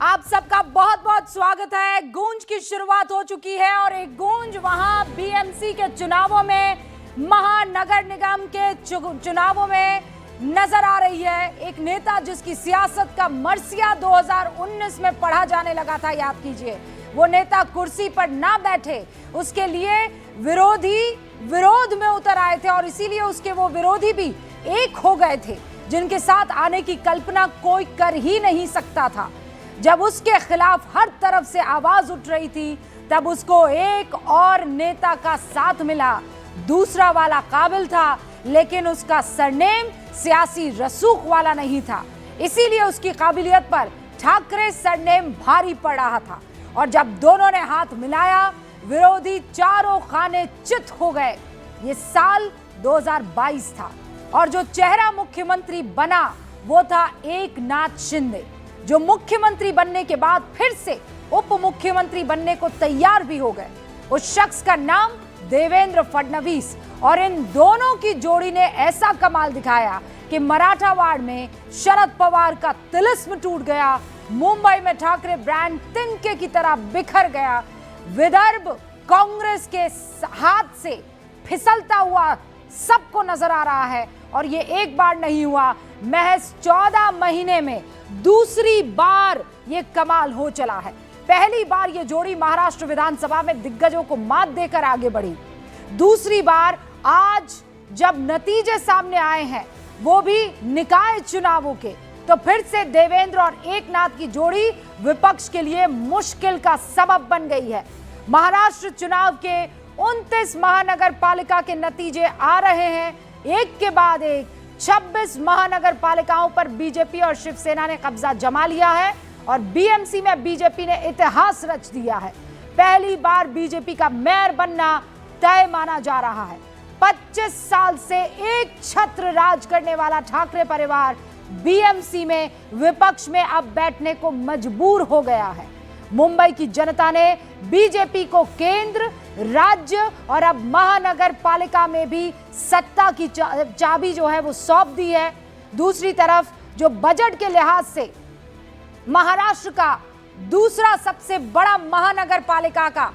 आप सबका बहुत बहुत स्वागत है। गूंज की शुरुआत हो चुकी है और एक गूंज वहां बीएमसी के चुनावों में, महानगर निगम के चुनावों में नजर आ रही है। एक नेता जिसकी सियासत का मरसिया 2019 में पढ़ा जाने लगा था, याद कीजिए। वो नेता कुर्सी पर ना बैठे, उसके लिए विरोधी विरोध में उतर आए थे और इसीलिए उसके वो विरोधी भी एक हो गए थे, जिनके साथ आने की कल्पना कोई कर ही नहीं सकता था। जब उसके खिलाफ हर तरफ से आवाज उठ रही थी, तब उसको एक और नेता का साथ मिला। दूसरा वाला काबिल था, लेकिन उसका सरनेम सियासी रसूख वाला नहीं था, इसीलिए उसकी काबिलियत पर ठाकरे सरनेम भारी पड़ रहा था। और जब दोनों ने हाथ मिलाया, विरोधी चारों खाने चित हो गए। ये साल 2022 था और जो चेहरा मुख्यमंत्री बना वो था एकनाथ शिंदे, जो मुख्यमंत्री बनने के बाद फिर से उप मुख्यमंत्री बनने को तैयार भी हो गए। उस शख्स का नाम देवेंद्र फडणवीस। और इन दोनों की जोड़ी ने ऐसा कमाल दिखाया कि मराठावाड़ में शरद पवार का तिलिस्म टूट गया, मुंबई में ठाकरे ब्रांड तिनके की तरह बिखर गया, विदर्भ कांग्रेस के हाथ से फिसलता हुआ सबको नजर आ रहा है। और ये एक बार नहीं हुआ, महज 14 महीने में दूसरी बार ये कमाल हो चला है। पहली बार ये जोड़ी महाराष्ट्र विधानसभा में दिग्गजों को मात देकर आगे बढ़ी। दूसरी बार आज जब नतीजे सामने आए हैं, वो भी निकाय चुनावों के, तो फिर से देवेंद्र और एकनाथ की जोड़ी विपक्ष के लिए मुश्किल का सबब बन गई है। महाराष्ट्र चुनाव के 29 महानगर पालिका के नतीजे आ रहे हैं, एक के बाद एक। 26 महानगर पालिकाओं पर बीजेपी और शिवसेना ने कब्जा जमा लिया है और बीएमसी में बीजेपी ने इतिहास रच दिया है। पहली बार बीजेपी का मेयर बनना तय माना जा रहा है। 25 साल से एक छत्र राज करने वाला ठाकरे परिवार बीएमसी में विपक्ष में अब बैठने को मजबूर हो गया है। मुंबई की जनता ने बीजेपी को केंद्र, राज्य और अब महानगर पालिका में भी सत्ता की चाबी जो है वो सौंप दी है। दूसरी तरफ जो बजट के लिहाज से महाराष्ट्र का दूसरा सबसे बड़ा महानगर पालिका का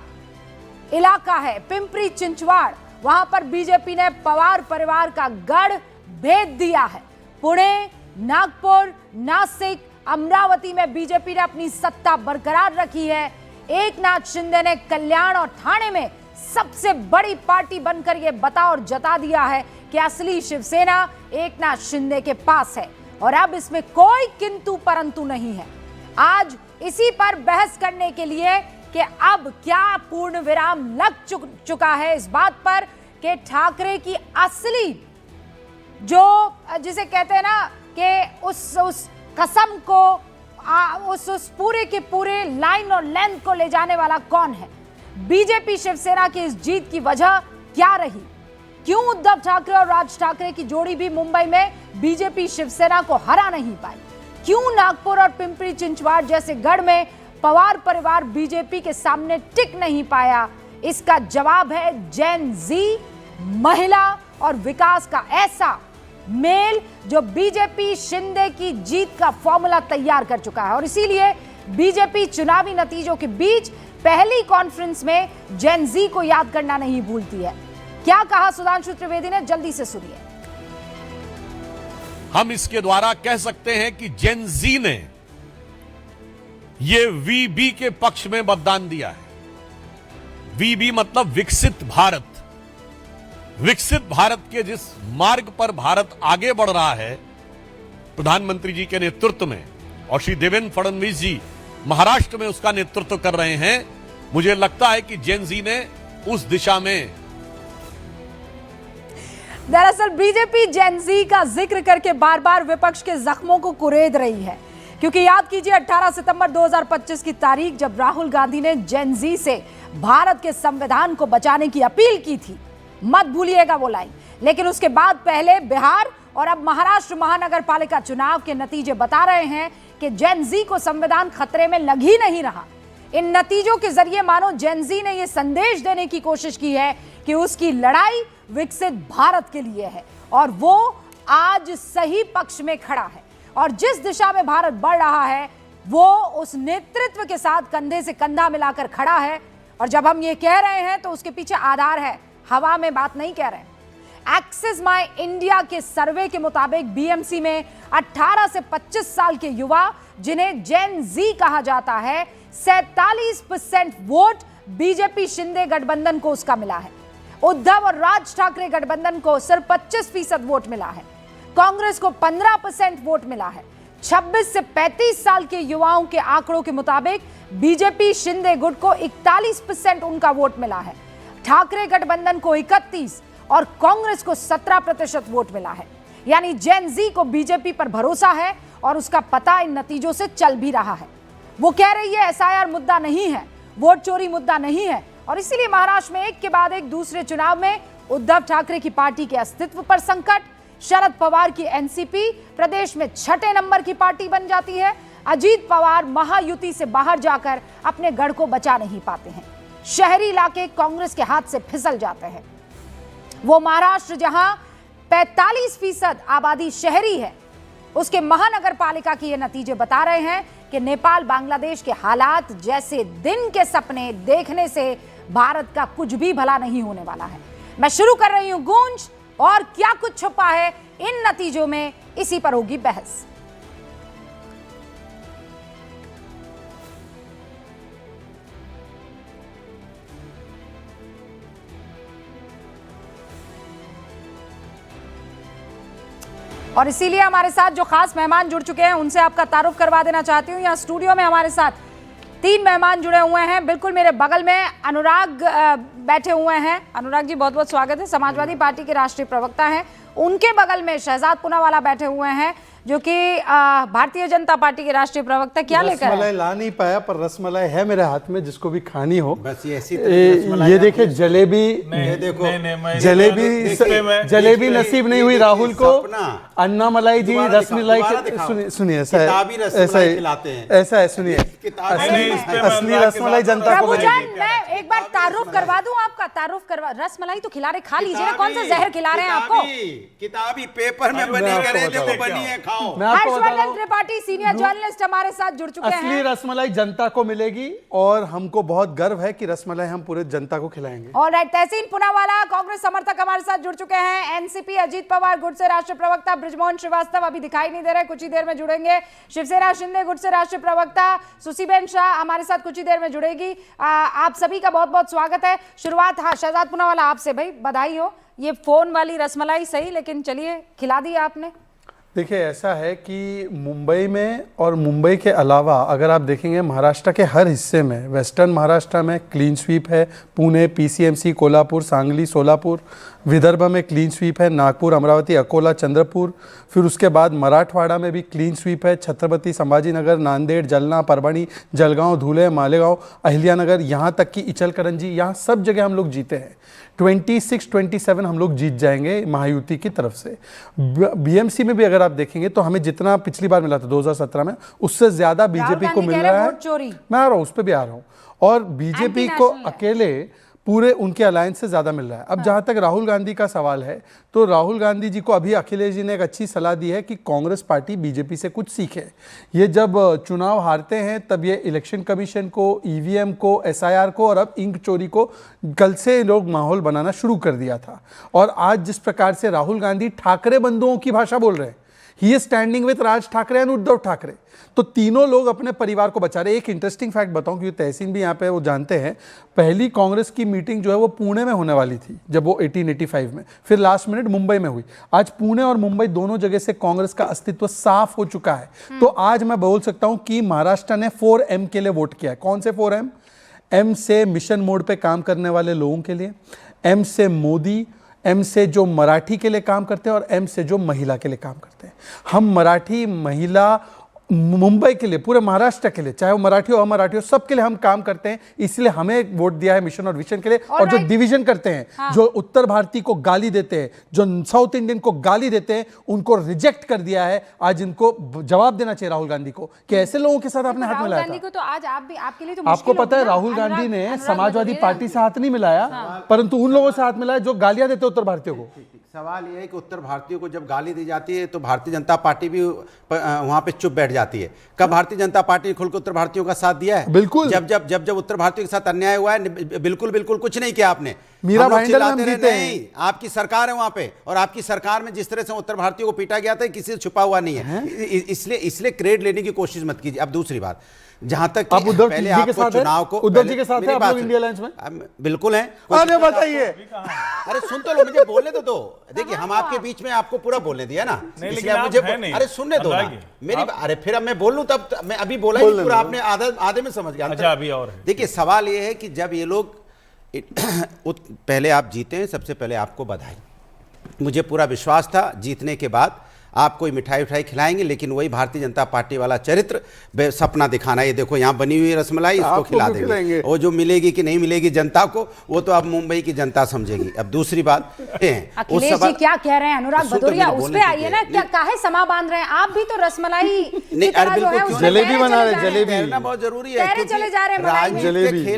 इलाका है पिंपरी चिंचवाड़, वहां पर बीजेपी ने पवार परिवार का गढ़ भेद दिया है। पुणे, नागपुर, नासिक, अमरावती में बीजेपी ने अपनी सत्ता बरकरार रखी है। एकनाथ शिंदे ने कल्याण और ठाणे में सबसे बड़ी पार्टी बनकर यह बता और जता दिया है कि असली शिवसेना एकनाथ शिंदे के पास है और अब इसमें कोई किंतु परंतु नहीं है। आज इसी पर बहस करने के लिए कि अब क्या पूर्ण विराम लग चुका है इस बात पर कि ठाकरे की असली जो जिसे कहते हैं ना कि उस कसम को उस पूरे के पूरे लाइन और लेंथ को ले जाने वाला कौन है। बीजेपी शिवसेना की इस जीत की वजह क्या रही? क्यों उद्धव ठाकरे और राज ठाकरे की जोड़ी भी मुंबई में बीजेपी शिवसेना को हरा नहीं पाई? क्यों नागपुर और पिंपरी चिंचवाड़ जैसे गढ़ में पवार परिवार बीजेपी के सामने टिक नहीं पाया? इसका जवाब है जेन जी, महिला और विकास का ऐसा मेल जो बीजेपी शिंदे की जीत का फॉर्मूला तैयार कर चुका है। और इसीलिए बीजेपी चुनावी नतीजों के बीच पहली कॉन्फ्रेंस में जेन जी को याद करना नहीं भूलती है। क्या कहा सुधांशु त्रिवेदी ने, जल्दी से सुनिए। हम इसके द्वारा कह सकते हैं कि जेन जी ने ये वीबी के पक्ष में मतदान दिया है। वीबी मतलब विकसित भारत। विकसित भारत के जिस मार्ग पर भारत आगे बढ़ रहा है प्रधानमंत्री जी के नेतृत्व में, और श्री देवेंद्र फडणवीस जी महाराष्ट्र में उसका नेतृत्व कर रहे हैं, मुझे लगता है कि जेन जी ने उस दिशा में। दरअसल बीजेपी जेन जी का जिक्र करके बार बार विपक्ष के जख्मों को कुरेद रही है, क्योंकि याद कीजिए 18 सितंबर 2025 की तारीख जब राहुल गांधी ने जेन जी से भारत के संविधान को बचाने की अपील की थी, मत भूलिएगा वो लाइन। लेकिन उसके बाद पहले बिहार और अब महाराष्ट्र महानगर पालिका चुनाव के नतीजे बता रहे हैं कि जेन जी को संविधान खतरे में लग ही नहीं रहा। इन नतीजों के जरिए मानो जेन जी ने यह संदेश देने की कोशिश की है कि उसकी लड़ाई विकसित भारत के लिए है और वो आज सही पक्ष में खड़ा है। और जिस दिशा में भारत बढ़ रहा है, वो उस नेतृत्व के साथ कंधे से कंधा मिलाकर खड़ा है। और जब हम ये कह रहे हैं तो उसके पीछे आधार है, हवा में बात नहीं कह रहे। एक्सिस माई इंडिया के सर्वे के मुताबिक बीएमसी में 18 से 25 साल के युवा, जिन्हें जेन जी कहा जाता है, 47% वोट बीजेपी शिंदे गठबंधन को उसका मिला है। उद्धव और राज ठाकरे गठबंधन को सिर्फ 25% वोट मिला है। कांग्रेस को 15% वोट मिला है। 26 से 35 साल के युवाओं के आंकड़ों के मुताबिक बीजेपी शिंदे गुट को 41% उनका वोट मिला है। ठाकरे गठबंधन को 31 और कांग्रेस को 17% वोट मिला है। यानी जेन जी को बीजेपी पर भरोसा है और उसका पता इन नतीजों से चल भी रहा है। वो कह रही है एसआईआर मुद्दा नहीं है, वोट चोरी मुद्दा नहीं है, और इसीलिए महाराष्ट्र में एक के बाद एक दूसरे चुनाव में उद्धव ठाकरे की पार्टी के अस्तित्व पर संकट, शरद पवार की एनसीपी प्रदेश में 6 नंबर की पार्टी बन जाती है। अजीत पवार महायुति से बाहर जाकर अपने गढ़ को बचा नहीं पाते हैं। शहरी इलाके कांग्रेस के हाथ से फिसल जाते हैं। वो महाराष्ट्र जहां 45% आबादी शहरी है, उसके महानगर पालिका के ये नतीजे बता रहे हैं कि नेपाल बांग्लादेश के हालात जैसे दिन के सपने देखने से भारत का कुछ भी भला नहीं होने वाला है। मैं शुरू कर रही हूं गूंज, और क्या कुछ छुपा है इन नतीजों में, इसी पर होगी बहस। और इसीलिए हमारे साथ जो खास मेहमान जुड़ चुके हैं उनसे आपका तारुफ करवा देना चाहती हूँ। यहाँ स्टूडियो में हमारे साथ 3 मेहमान जुड़े हुए हैं। बिल्कुल मेरे बगल में अनुराग बैठे हुए हैं। अनुराग जी बहुत बहुत स्वागत है, समाजवादी पार्टी के राष्ट्रीय प्रवक्ता हैं। उनके बगल में शहजाद पूनावाला बैठे हुए हैं, जो कि भारतीय जनता पार्टी के राष्ट्रीय प्रवक्ता। क्या लेकर रसमलाई ला नहीं पाया, पर रसमलाई है मेरे हाथ में, जिसको भी खानी हो। बस ये ऐसी ये देखिए जलेबी, देखो जलेबी नसीब नहीं हुई राहुल को। अन्ना मलाई जी रसमलाई, सुनिए ऐसा है, सुनिए असली रसमलाई जनता को मिलेगी। मैं एक बार तारुफ करवा दूं आपका, तारुफ करवा। रसमलाई तो खिला रहे, खा लीजिए ना, कौन सा जहर खिला रहे हैं आपको? किताबी पेपर में बनी करे, देखो बनी है, खाओ। हर्षवर्धन त्रिपाठी सीनियर जर्नलिस्ट हमारे साथ जुड़ चुके हैं। असली रसमलाई जनता को मिलेगी और हमको बहुत गर्व है कि रसमलाई हम पूरे जनता को खिलाएंगे। ऑलराइट, तहसीन पूनावाला कांग्रेस समर्थक हमारे साथ जुड़ चुके हैं। एनसीपी अजीत पवार गुट से राष्ट्रीय प्रवक्ता बृजमोहन श्रीवास्तव अभी दिखाई नहीं दे रहे, कुछ ही देर में जुड़ेंगे। शिवसेना शिंदे गुट से राष्ट्रीय प्रवक्ता सुसीबेन शाह हमारे साथ कुछ ही देर में जुड़ेगी। आप सभी का बहुत बहुत स्वागत है। शुरुआत शहजाद पूनावाला आपसे, भाई बधाई हो, ये फोन वाली रसमलाई सही, लेकिन चलिए खिला दी आपने। देखिए ऐसा है कि मुंबई में और मुंबई के अलावा अगर आप देखेंगे महाराष्ट्र के हर हिस्से में, वेस्टर्न महाराष्ट्र में क्लीन स्वीप है। पुणे, पीसीएमसी, कोल्हापुर, सांगली, सोलापुर। विदर्भ में क्लीन स्वीप है, नागपुर, अमरावती, अकोला, चंद्रपुर। फिर उसके बाद मराठवाड़ा में भी क्लीन स्वीप है, छत्रपति संभाजीनगर, नांदेड़, जलना, परभणी, जलगांव, धुले, मालेगांव, अहिल्यानगर, यहाँ तक कि इचलकरंजी, यहाँ सब जगह हम लोग जीते हैं। 26-27 हम लोग जीत जाएंगे महायुति की तरफ से। बीएमसी में भी अगर आप देखेंगे तो हमें जितना पिछली बार मिला था 2017 में, उससे ज्यादा बीजेपी को मिल रहा है। मैं आ रहा हूँ, उस पर भी आ रहा हूँ। और बीजेपी को अकेले पूरे उनके अलायंस से ज्यादा मिल रहा है। अब जहां तक राहुल गांधी का सवाल है, तो राहुल गांधी जी को अभी अखिलेश जी ने एक अच्छी सलाह दी है कि कांग्रेस पार्टी बीजेपी से कुछ सीखे। ये जब चुनाव हारते हैं तब ये इलेक्शन कमीशन को, ईवीएम को, एसआईआर को और अब इंक चोरी को कल से लोग माहौल बनाना शुरू कर दिया था। और आज जिस प्रकार से राहुल गांधी ठाकरे बंधुओं की भाषा बोल रहे हैं, he is standing with Raj Thackeray and Uddhav Thackeray, तो तीनों लोग अपने परिवार को बचा रहे। एक इंटरेस्टिंग फैक्ट बताऊं, क्योंकि तहसीन भी यहाँ पे वो जानते हैं, पहली कांग्रेस की मीटिंग जो है वो पुणे में होने वाली थी जब वो 1885 में, फिर लास्ट मिनट मुंबई में हुई। आज पुणे और मुंबई दोनों जगह से कांग्रेस का अस्तित्व साफ हो चुका है। तो आज मैं बोल सकता हूं कि महाराष्ट्र ने 4M के लिए वोट किया है। कौन से 4M? M से मिशन मोड पे काम करने वाले लोगों के लिए, M से मोदी, M से जो मराठी के लिए काम करते हैं और M से जो महिला के लिए काम करते हैं। हम मराठी, महिला, मुंबई के लिए, पूरे महाराष्ट्र के लिए, चाहे वो मराठी हो अमराठी हो, सबके लिए हम काम करते हैं। इसलिए हमें वोट दिया है मिशन और विजन के लिए। और जो डिवीजन करते हैं, हाँ। जो उत्तर भारतीय को गाली देते हैं, जो साउथ इंडियन को गाली देते हैं, उनको रिजेक्ट कर दिया है। आज इनको जवाब देना चाहिए राहुल गांधी को कि ऐसे लोगों के साथ आपने हाथ मिलाया था। तो आज आप भी, आपके लिए तो आपको पता है राहुल गांधी ने समाजवादी पार्टी से हाथ नहीं मिलाया, परंतु उन लोगों से हाथ मिलाया जो गालियां देते उत्तर भारतीयों को। सवाल ये है कि उत्तर भारतीयों को जब गाली दी जाती है तो भारतीय जनता पार्टी भी वहां पे चुप बैठ जाती है। कब भारतीय जनता पार्टी ने खुलकर उत्तर भारतीयों का साथ दिया है? बिल्कुल। जब उत्तर भारतीयों के साथ अन्याय हुआ है, बिल्कुल कुछ नहीं किया आपने। मीरा हम लोग भाईंदर में हम चिल्लाते रहे, जीते हैं। नहीं, आपकी सरकार है वहां पे, और आपकी सरकार में जिस तरह से उत्तर भारतीयों को पीटा गया था किसी से छुपा हुआ नहीं है। इसलिए क्रेडिट लेने की कोशिश मत कीजिए। अब दूसरी बात, जहां तक आप उद्धव पहले जी के आपको साथ चुनाव है? को उद्धव जी के साथ है आप लोग इंडिया अलायंस में? बिल्कुल है। अरे बताइए। अरे सुन तो लो, मुझे बोलने तो दो। देखिए, हम आपके बीच में आपको पूरा बोलने दिया ना, इसलिए आप मुझे अरे सुनने दो ना मेरी। अरे फिर अब मैं बोल लूं, तब मैं अभी बोला ही पूरा, आपने आधे में समझ गया। अच्छा, अभी और है। देखिए, सवाल ये है कि जब ये लोग पहले आप जीते हैं, सबसे पहले आपको बधाई। मुझे पूरा विश्वास था जीतने के बाद आप कोई मिठाई उठाई खिलाएंगे, लेकिन वही भारतीय जनता पार्टी वाला चरित्र, सपना दिखाना। ये देखो यहाँ बनी हुई रसमलाई, इसको खिला देंगे, और जो मिलेगी कि नहीं मिलेगी जनता को, वो तो अब मुंबई की जनता समझेगी। अब दूसरी बात है, अखिलेश जी क्या कह रहे हैं? अनुराग भदौरिया, उस पे आइए ना, क्या काहे समा बांध रहे हैं आप भी? तो रसमलाई की तरह जो है उसमें जलेबी तैरे बना रहे, चले जा जलेबी तैरना बहुत जरूरी है, तैरे क्योंकि चले जा रहे हैं मलाई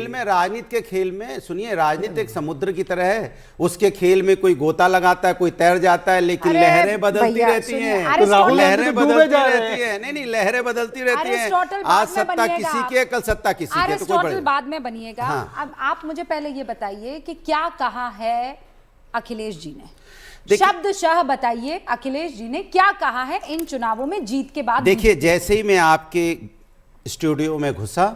में। राजनीति के खेल में सुनिए, राजनीति एक समुद्र की तरह है। उसके खेल में कोई गोता लगाता है, कोई तैर जाता है, लेकिन अरे लहरें बदलती भैया, रहती सुनिए, हैं। अरे लहरें बदलती रहती हैं। नहीं, लहरें बदलती रहती हैं। अरिस्टोटल आज बाद में सत्ता बनिएगा किसी आप। की है, कल सत्ता किसी की है, तो कोई अरिस्टोटल बड़े बाद में बनिएगा। हाँ। अब आप मुझे पहले ये बताइए कि क्या कहा है अखिलेश जी ने? देखिए- शब्दशः बताइए, अखिलेश जी ने क्या कहा है इन चुनावों में जीत के बाद? देखिए, जैसे ही मैं आपके स्टूडियो में घुसा,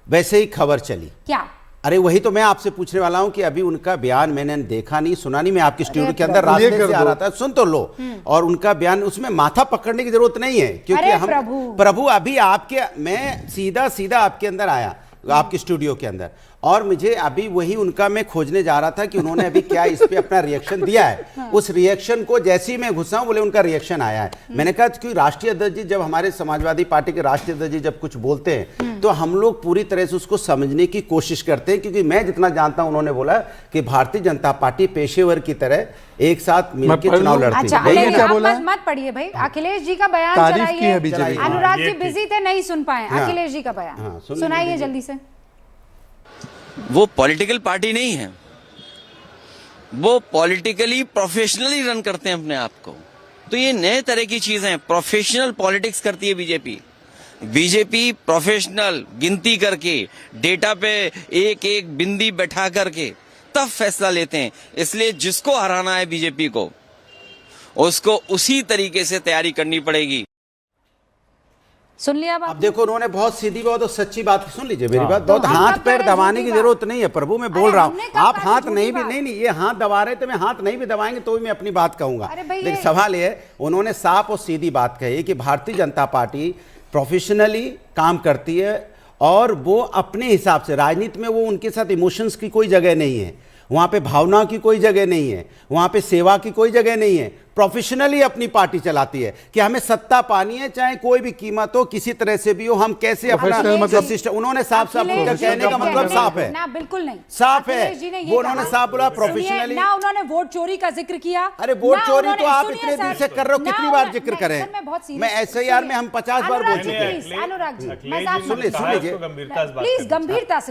वैसे ही खबर चली। क्या? अरे वही तो मैं आपसे पूछने वाला हूं कि अभी उनका बयान मैंने देखा नहीं, सुना नहीं। मैं आपके स्टूडियो के अंदर रास्ते से आ रहा था, सुन तो लो। और उनका बयान, उसमें माथा पकड़ने की जरूरत नहीं है, क्योंकि अरे हम प्रभु अभी आपके, मैं सीधा आपके अंदर आया, आपके स्टूडियो के अंदर, और मुझे अभी वही उनका मैं खोजने जा रहा था कि उन्होंने अभी क्या इस पे अपना रिएक्शन दिया है। उस रिएक्शन को जैसे ही मैं घुसा, बोले उनका रिएक्शन आया है। मैंने कहा कि राष्ट्रीय अध्यक्ष जी, जब हमारे समाजवादी पार्टी के राष्ट्रीय अध्यक्ष जी जब कुछ बोलते हैं, तो हम लोग पूरी तरह से उसको समझने की कोशिश करते हैं, क्योंकि मैं जितना जानता हूं, उन्होंने बोला कि भारतीय जनता पार्टी पेशेवर की तरह एक साथ मिलकर चुनाव लड़ती अच्छा, है। नहीं, आप मत पढ़िए भाई, अखिलेश जी का बयान चलाइए। अनुराग जी बिजी थे, नहीं सुन पाए अखिलेश जी का बयान, सुनाइए जल्दी से। वो पॉलिटिकल पार्टी नहीं है, वो पॉलिटिकली प्रोफेशनली रन करते हैं अपने आप को। तो ये नए तरह की चीजें हैं, प्रोफेशनल पॉलिटिक्स करती है बीजेपी प्रोफेशनल गिनती करके, डेटा पे एक एक बिंदी बैठा करके तब फैसला लेते हैं। इसलिए जिसको हराना है बीजेपी को, उसको उसी तरीके से तैयारी करनी पड़ेगी। सुन लिया अब देखो, उन्होंने बहुत सीधी बात और सच्ची बात, सुन लीजिए मेरी बात, बहुत हाथ पैर दबाने की जरूरत नहीं है प्रभु, मैं बोल रहा हूँ। आप हाथ नहीं भी, नहीं, ये हाथ दबा रहे थे, मैं हाथ नहीं भी दबाएंगे तो भी मैं अपनी बात कहूंगा। लेकिन सवाल ये है, उन्होंने साफ और सीधी बात कही कि भारतीय जनता पार्टी प्रोफेशनली काम करती है, और वो अपने हिसाब से, राजनीति में वो उनके साथ इमोशंस की कोई जगह नहीं है, वहां पे भावना की कोई जगह नहीं है, वहां पे सेवा की कोई जगह नहीं है। प्रोफेशनली अपनी पार्टी चलाती है कि हमें सत्ता पानी है, चाहे कोई भी कीमत हो, किसी तरह से भी हो, हम कैसे अपना सिस्टम। उन्होंने साफ उनका कहने का मतलब साफ है ना, बिल्कुल नहीं साफ है। वो उन्होंने साफ बोला प्रोफेशनली। ना उन्होंने वोट चोरी का जिक्र किया। अरे वोट चोरी तो आप इतने दिन से कर रहे हो, कितनी बार जिक्र करें? मैं SIR में हम 50 बार बोल चुके हैं। अनुराग जी, सुन लीजिए, प्लीज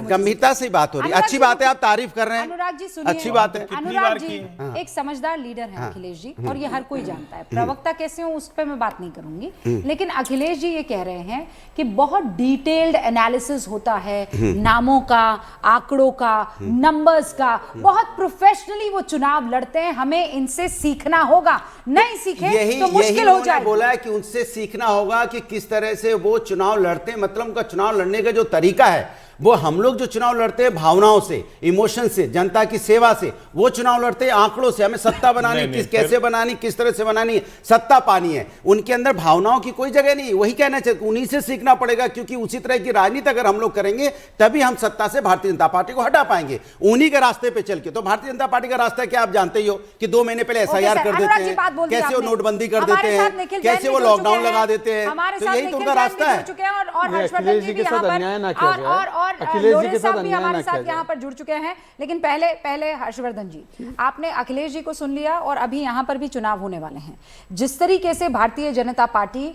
गंभीरता से बात हो रही है। अच्छी बात है, आप तारीफ कर रहे हैं, अनुराग जी सुनिए, अच्छी बात है। अनुराग जी एक समझदार लीडर है अखिलेश जी, और ये हर कोई जानता है। प्रवक्ता कैसे हो उस पर मैं बात नहीं करूंगी, लेकिन अखिलेश जी ये कह रहे हैं कि बहुत डिटेल्ड एनालिसिस होता है नामों का, आंकड़ों का, नंबर्स का, बहुत प्रोफेशनली वो चुनाव लड़ते हैं, हमें इनसे सीखना होगा, नहीं सीखे तो मुश्किल हो जाएगा। बोला है कि उनसे सीखना होगा कि किस तरह से वो चुनाव लड़ते हैं, मतलब उनका चुनाव लड़ने का जो तरीका है, वो हम लोग जो चुनाव लड़ते हैं भावनाओं से, इमोशन से, जनता की सेवा से, वो चुनाव लड़ते हैं आंकड़ों से। हमें सत्ता बनानी, कैसे बनानी, किस तरह से बनानी है, सत्ता पानी है। उनके अंदर भावनाओं की कोई जगह नहीं, वही कहना चाहिए, उन्हीं से सीखना पड़ेगा, क्योंकि उसी तरह की राजनीति अगर हम लोग करेंगे तभी हम सत्ता से भारतीय जनता पार्टी को हटा पाएंगे, उन्हीं के रास्ते पे चल के। तो भारतीय जनता पार्टी का रास्ता क्या आप जानते ही हो कि 2 महीने पहले SIR कर देते हैं, कैसे वो नोटबंदी कर देते हैं, कैसे वो लॉकडाउन लगा देते हैं, तो यही तो उनका रास्ता है। अखिलेश जी के साथ अन्याय ना किया जाए, अखिलेश जी के भी हमारे साथ यहाँ पर जुड़ चुके हैं। लेकिन पहले हर्षवर्धन जी, आपने अखिलेश जी को सुन लिया, और अभी यहाँ पर भी चुनाव होने वाले हैं। जिस तरीके से भारतीय जनता पार्टी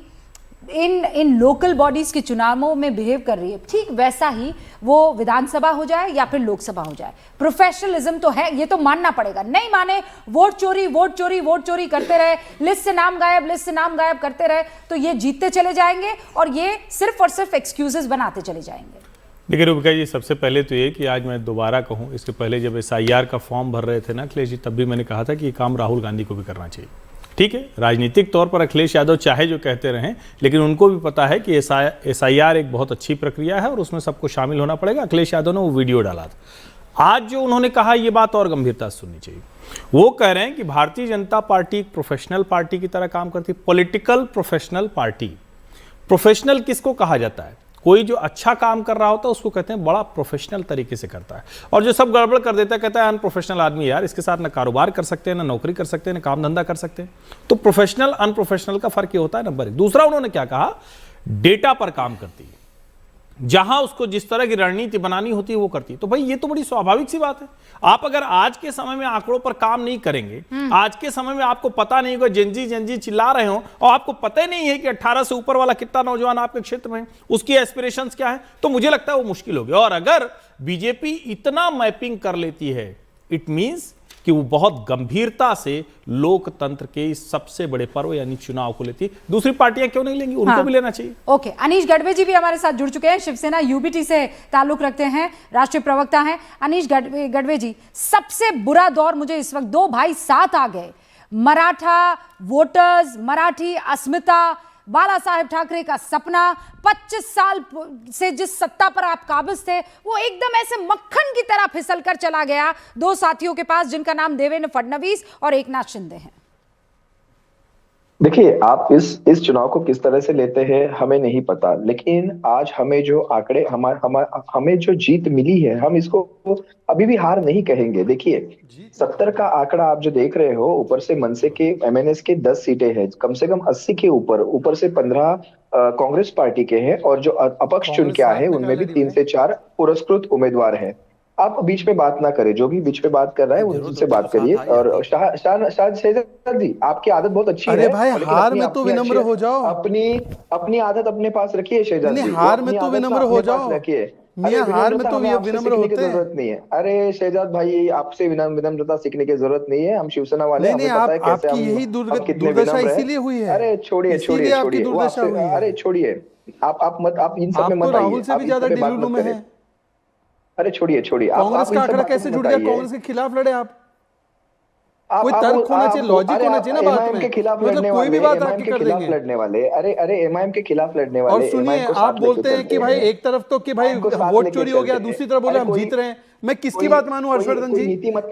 इन लोकल बॉडीज के चुनावों में बिहेव कर रही है, ठीक वैसा ही वो विधानसभा हो जाए या फिर लोकसभा हो जाए। प्रोफेशनलिज्म तो है, ये तो मानना पड़ेगा। नहीं माने वोट चोरी करते रहे, लिस्ट से नाम गायब करते रहे, तो ये जीतते चले जाएंगे और ये सिर्फ और सिर्फ एक्सक्यूजेस बनाते चले जाएंगे। देखिए रूबिका जी, सबसे पहले तो ये कि आज मैं दोबारा कहूँ, इसके पहले जब SIR का फॉर्म भर रहे थे ना अखिलेश जी, तब भी मैंने कहा था कि ये काम राहुल गांधी को भी करना चाहिए। ठीक है, राजनीतिक तौर पर अखिलेश यादव चाहे जो कहते रहें, लेकिन उनको भी पता है कि SIR एक बहुत अच्छी प्रक्रिया है और उसमें सबको शामिल होना पड़ेगा। अखिलेश यादव ने वो वीडियो डाला था। आज जो उन्होंने कहा, ये बात और गंभीरता से सुननी चाहिए। वो कह रहे हैं कि भारतीय जनता पार्टी एक प्रोफेशनल पार्टी की तरह काम करती है, पॉलिटिकल प्रोफेशनल पार्टी। प्रोफेशनल किसको कहा जाता है? कोई जो अच्छा काम कर रहा होता है उसको कहते हैं बड़ा प्रोफेशनल तरीके से करता है, और जो सब गड़बड़ कर देता है कहता है अनप्रोफेशनल आदमी, यार इसके साथ ना कारोबार कर सकते हैं, ना नौकरी कर सकते हैं, ना काम धंधा कर सकते हैं। तो प्रोफेशनल अनप्रोफेशनल का फर्क ये होता है, नंबर एक। दूसरा उन्होंने क्या कहा, डेटा पर काम करती है, जहां उसको जिस तरह की रणनीति बनानी होती है वो करती है। तो भाई ये तो बड़ी स्वाभाविक सी बात है। आप अगर आज के समय में आंकड़ों पर काम नहीं करेंगे, आज के समय में आपको पता नहीं होगा, जेनजी चिल्ला रहे हो और आपको पता ही नहीं है कि 18 से ऊपर वाला कितना नौजवान आपके क्षेत्र में, उसकी एस्पिरेशंस क्या है, तो मुझे लगता है वो मुश्किल होगी। और अगर बीजेपी इतना मैपिंग कर लेती है, इट मींस कि वो बहुत गंभीरता से लोकतंत्र के इस सबसे बड़े पर्व यानी चुनाव को लेती है। दूसरी पार्टियां क्यों नहीं लेंगी? उनको भी लेना चाहिए। ओके, अनीश गढ़वे जी भी हमारे साथ जुड़ चुके हैं, शिवसेना UBT से ताल्लुक रखते हैं, राष्ट्रीय प्रवक्ता हैं। अनीश गढ़वे जी, सबसे बुरा दौर मुझे इस वक्त, दो भाई साथ आ गए, मराठा वोटर्स, मराठी अस्मिता, बाला साहेब ठाकरे का सपना, 25 साल से जिस सत्ता पर आप काबिज थे, वो एकदम ऐसे मक्खन की तरह फिसल कर चला गया दो साथियों के पास, जिनका नाम देवेंद्र फडणवीस और एकनाथ शिंदे है। देखिए, आप इस चुनाव को किस तरह से लेते हैं हमें नहीं पता, लेकिन आज हमें जो आंकड़े हमें जो जीत मिली है, हम इसको अभी भी हार नहीं कहेंगे। देखिए, 70 का आंकड़ा आप जो देख रहे हो, ऊपर से मनसे के MNS के 10 सीटें हैं, कम से कम 80 के ऊपर से 15 कांग्रेस पार्टी के हैं, और जो अपक्ष चुन के आए हैं उनमें भी 3 से 4 पुरस्कृत उम्मीदवार हैं। आप बीच में बात ना करें, जो भी बीच में बात कर रहा है उनसे बात करिए। और शाहजाद जी, आपकी आदत बहुत अच्छी है। अरे भाई, हार में तो विनम्र हो जाओ। अपनी आदत अपने पास रखिए शहजाद जी। हार में तो विनम्र हो जाओ। रखिए, मियां, हार में तो विनम्र होते हैं। जरूरत नहीं है। अरे शहजाद भाई, आपसे विनम्रता सीखने की जरूरत नहीं है। हम शिवसेना वाले, नहीं, आपकी यही दुर्दशा इसीलिए हुई है। अरे छोड़िए, अरे छोड़िए, आप इन सब में मत आइए। राहुल से भी ज्यादा डिलूलू में है। अरे छोड़िए, कांग्रेस का आंकड़ा कैसे जुड़ गया? कांग्रेस के खिलाफ लड़े आप। कोई तर्क होना चाहिए, लॉजिक होना चाहिए ना बात में। के खिलाफ मतलब लड़ने कोई भी बात वाले, आपकी कर देंगे। लड़ने वाले, अरे MIM के खिलाफ लड़ने वाले। और सुनिए, आप बोलते हैं कि भाई एक तरफ तो कि भाई वोट चोरी हो गया, दूसरी तरफ बोले हम जीत रहे हैं। मैं किसकी बात मानूं हर्षवर्धन जी?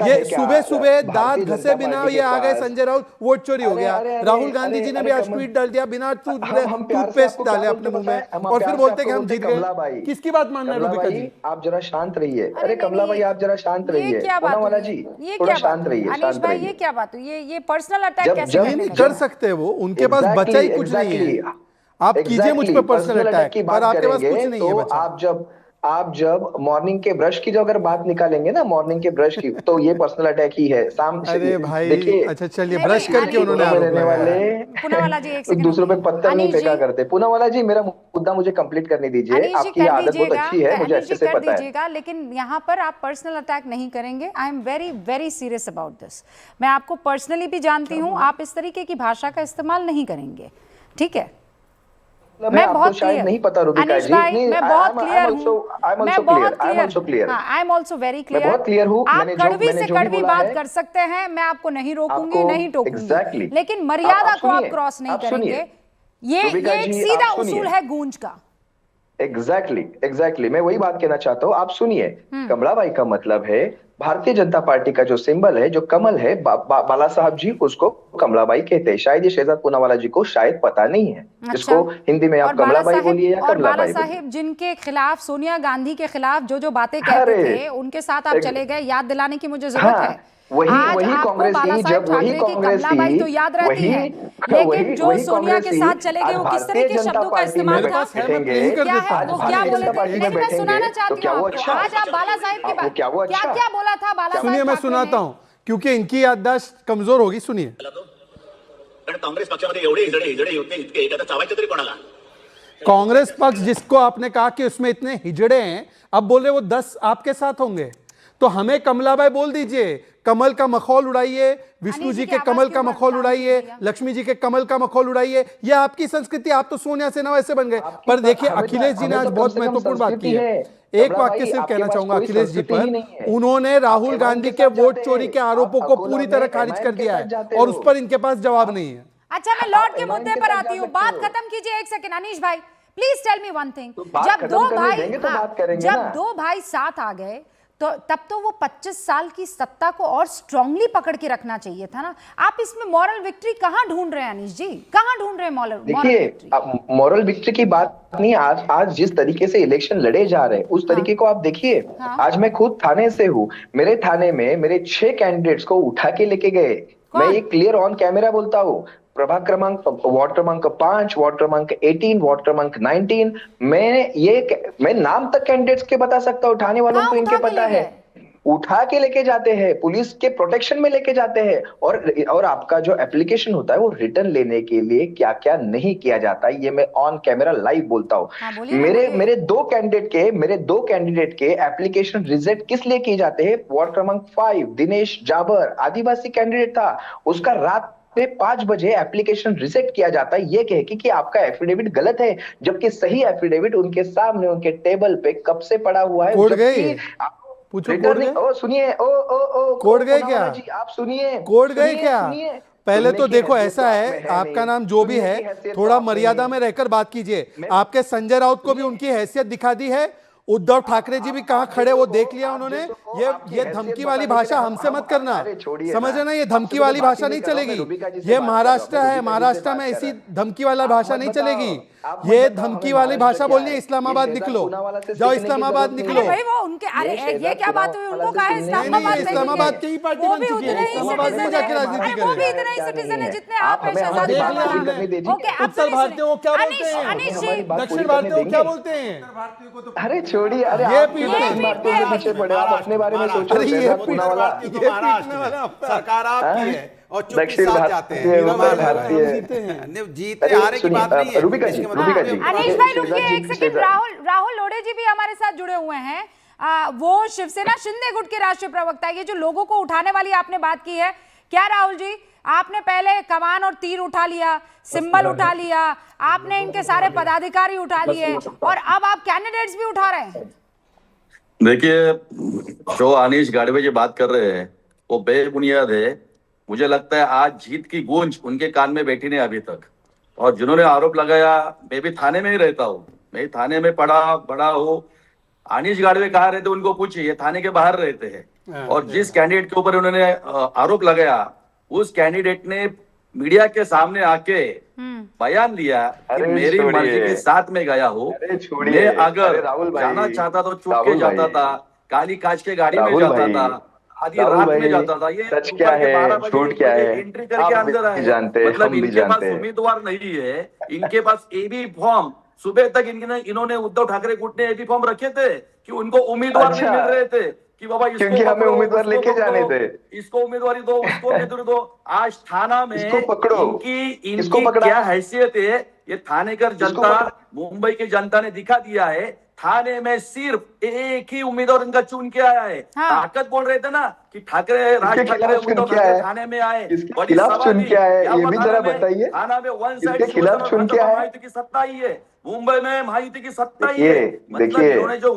ये सुबह दांत घसे बिना ये आ गए संजय राउत, वोट चोरी हो गया। राहुल गांधी जी ने भी आज ट्वीट डाल दिया, बिना टूथपेस्ट डाले अपने मुंह में, और फिर बोलते हैं कि हम जीत गए। किसकी बात मानना है रूबिका जी? आप जरा शांत रहिए। अरे कमला भाई, आप जरा शांत रहिए। पूनावाला जी, थोड़ा शांत रहिए। अनीश भाई, ये क्या बात हुई? ये पर्सनल अटैक कैसे कर सकते हैं? वो उनके पास बचा ही कुछ नहीं है। आप कीजिए मुझ पे पर्सनल अटैक, पर आपके पास कुछ नहीं है बचा। आप जब मॉर्निंग के ब्रश की जो अगर बात निकालेंगे ना, मॉर्निंग के ब्रश की, तो ये पर्सनल अटैक ही है। अरे भाई, अच्छा चलिए, ब्रश करके उन्होंने रहने वाले पूनावाला जी एक सेकंड, दूसरों पे पत्थर नहीं फेंका करते। पूनावाला जी, मेरा मुद्दा मुझे कंप्लीट करने दीजिए। आपकी आदत बहुत अच्छी है, मुझे अच्छे से पता है। लेकिन यहाँ पर आप पर्सनल अटैक नहीं करेंगे। I am very very serious about this. मैं आपको पर्सनली भी जानती हूँ, आप इस तरीके की भाषा का इस्तेमाल नहीं करेंगे, ठीक है? मैं बहुत क्लियर नहीं पता रूबिका जी, मैं बहुत क्लियर हूँ। मैं बहुत clear, I am also very clear. बहुत क्लियर हूँ। आप कड़वी से कड़वी बात कर सकते हैं, मैं आपको नहीं रोकूंगी, नहीं टोकूंगी, लेकिन मर्यादा को आप क्रॉस नहीं करेंगे। ये एक सीधा उसूल है गूंज का। एग्जैक्टली मैं वही बात कहना चाहता हूँ। आप सुनिए, कमला बाई का मतलब है भारतीय जनता पार्टी का जो सिंबल है, जो कमल है, बाला साहब जी उसको कमलाबाई कहते हैं। शायद ये शहजाद पूनावाला जी को शायद पता नहीं है। जिसको हिंदी में आप कमलाबाई बोलिए या कमलाबाई, बाला साहेब जिनके खिलाफ, सोनिया गांधी के खिलाफ जो बातें कहते थे, उनके साथ आप चले गए। याद दिलाने की मुझे जरूरत है। वही कांग्रेस थी, जब वही कांग्रेस थी, तो याद रहती है, लेकिन जो सोनिया के साथ चले गए, वो किस तरह के शब्दों का इस्तेमाल था? क्या बोले? मैं सुनाना चाहती हूँ। आज आप बाला साहेब की बात, क्या बोला था बाला साहेब? सुनिए, मैं सुनाता हूँ, क्योंकि इनकी याददाश्त कमजोर होगी। सुनिए। कारण काँग्रेस पक्षामध्ये एवढे हिजडे होते, इतके आता चावायचे तरी कोणाला? कांग्रेस पक्ष जिसको आपने कहा कि उसमें इतने हिजड़े हैं, अब बोल रहे वो 10 आपके साथ होंगे। तो हमें कमलाबाई बोल दीजिए, कमल का मखौल उड़ाइए, विष्णु जी के कमल का मखौल उड़ाइए, लक्ष्मी जी के कमल का मखौल उड़ाइए, ये आपकी संस्कृति। आप तो सोनिया सेना वैसे बन गए। पर देखिए अखिलेश जी ने आज बहुत महत्वपूर्ण बात की है। एक वाक्य सिर्फ कहना चाहूंगा अखिलेश जी पर, उन्होंने राहुल गांधी के वोट चोरी के आरोपों को पूरी तरह खारिज कर दिया है और उस पर इनके पास जवाब नहीं है। अच्छा, मैं लौट के मुद्दे पर आती हूँ, बात खत्म कीजिए एक सेकंड। अनीश भाई please tell me one thing, जब दो भाई साथ आ गए तो तब तो वो 25 साल की सत्ता को और स्ट्रांगली पकड़ के रखना चाहिए था ना। आप इसमें मॉरल विक्ट्री कहां ढूंढ रहे हैं अनीश जी, कहां ढूंढ रहे हैं मॉरल विक्ट्री? देखिए, मॉरल विक्ट्री की बात नहीं। आज जिस तरीके से इलेक्शन लड़े जा रहे हैं उस तरीके को आप देखिए। आज मैं खुद थाने से हूँ, मेरे थाने में मेरे 6 कैंडिडेट्स को उठा के लेके गए। मैं ये क्लियर ऑन कैमरा बोलता हूँ। प्रभाग क्रमांक वार्ड क्रमांक 5, वार्ड क्रमांक 18, वार्ड क्रमांक 19, मैं नाम तक कैंडिडेट्स के बता सकता हूँ। उठाने वालों को इनके पता है, उठा के लेके जाते हैं, पुलिस के प्रोटेक्शन में लेके जाते हैं। और आपका जो एप्लीकेशन होता है वो रिटर्न लेने के लिए क्या क्या नहीं किया जाता है, ये मैं ऑन कैमरा लाइव बोलता हूँ। मेरे दो कैंडिडेट के एप्लीकेशन रिजेक्ट किस लिए किए जाते हैं? वार्ड क्रमांक 5 दिनेश जाबर आदिवासी कैंडिडेट था, उसका रात 5 बजे एप्लीकेशन रिजेक्ट किया जाता है ये कह के कि आपका एफिडेविट गलत है, जबकि सही एफिडेविट उनके सामने उनके टेबल पे कब से पड़ा हुआ है। कोड गए? पूछो कोड गए? सुनिए, कोड गए क्या? आप सुनिए, कोड गए क्या? पहले तो देखो ऐसा है, आपका नाम जो भी है थोड़ा मर्यादा में रहकर बात कीजिए। आपके संजय राउत को भी उनकी हैसियत दिखा दी है, उद्धव ठाकरे जी भी कहां खड़े वो देख लिया उन्होंने। ये धमकी वाली भाषा हमसे मत करना, समझ ना, ये धमकी वाली भाषा नहीं चलेगी। ये महाराष्ट्र है, महाराष्ट्र में ऐसी धमकी वाला भाषा नहीं चलेगी। ये धमकी वाली भाषा बोलनी है, इस्लामाबाद निकलो, जाओ इस्लामाबाद निकलो। भाई वो उनके, अरे ये क्या बात हुई, उनको कहा इस्लामाबाद इस्लामाबाद की ही पार्टी बन चुकी है, इस्लामाबाद में जाके राजनीति वो भी इतना ही सिटीजन है जितने आप हैं। उत्तर भारतीयों को क्या बोलते हैं, दक्षिण भारतीयों को क्या बोलते हैं? अरे छोड़िए, अरे पीछे पड़े, आप अपने बारे में सोचो। सरकार आपकी है और दक्षिण भारतीय जीते हारे की बात नहीं है। रूबिका जी अनीश भाई रुकिए एक सेकंड। राहुल लोढ़े जी भी हमारे साथ जुड़े हुए हैं। वो शिवसेना शिंदे गुट के राष्ट्रीय प्रवक्ता है। ये जो लोगों को उठाने वाली आपने बात की है, क्या राहुल जी आपने पहले कमान और तीर उठा लिया, सिंबल उठा लिया, आपने इनके सारे पदाधिकारी उठा लिए और अब आप कैंडिडेट्स भी उठा रहे हैं? देखिए, जो अनीश गाड़वे जी बात कर रहे हैं वो बेबुनियाद है। मुझे लगता है आज जीत की गूंज उनके कान में बैठी नहीं अभी तक। और जिन्होंने आरोप लगाया, मैं भी थाने में ही रहता हूँ, मैं थाने में बड़ा हूँ। अनीश गाड़वे कहाँ रहते उनको पूछिए, ये थाने के बाहर रहते हैं। और जिस कैंडिडेट के ऊपर उन्होंने आरोप लगाया उस कैंडिडेट ने मीडिया के सामने आके बयान दिया कि मेरी मर्जी के साथ में गया हूँ, मैं अगर जाना चाहता तो चुप के जाता था, काली कांच के गाड़ी में जाता था, आधी रात में जाता था। ये सच क्या है, झूठ क्या है, एंट्री करके अंदर आए। मतलब इनके पास उम्मीदवार नहीं है, इनके पास एबी फॉर्म सुबह तक इन्होंने उद्धव ठाकरे गुट ने एबी फॉर्म रखे थे कि उनको उम्मीदवार नहीं मिल रहे थे कि बाबा क्योंकि हमें उम्मीदवार लेके जाने थे, इसको उम्मीदवारी दो, उसको उम्मीदवारी दो। आज थाना में इनकी क्या हैसियत है ये थाने का जनता, मुंबई की जनता ने दिखा दिया है। थाने में सिर्फ एक ही उम्मीदवार इनका चुन के आया है। ताकत बोल रहे थे ना कि राज ठाकरे उद्धव ठाकरे थाने में आए, बड़ी चुन के आए, ये भी जरा बताइए। थाना में वन साइड खिलाफ चुन के आए, महायुति की सत्ता ही है, मुंबई में महायुति की सत्ता ही है। मतलब इन्होंने जो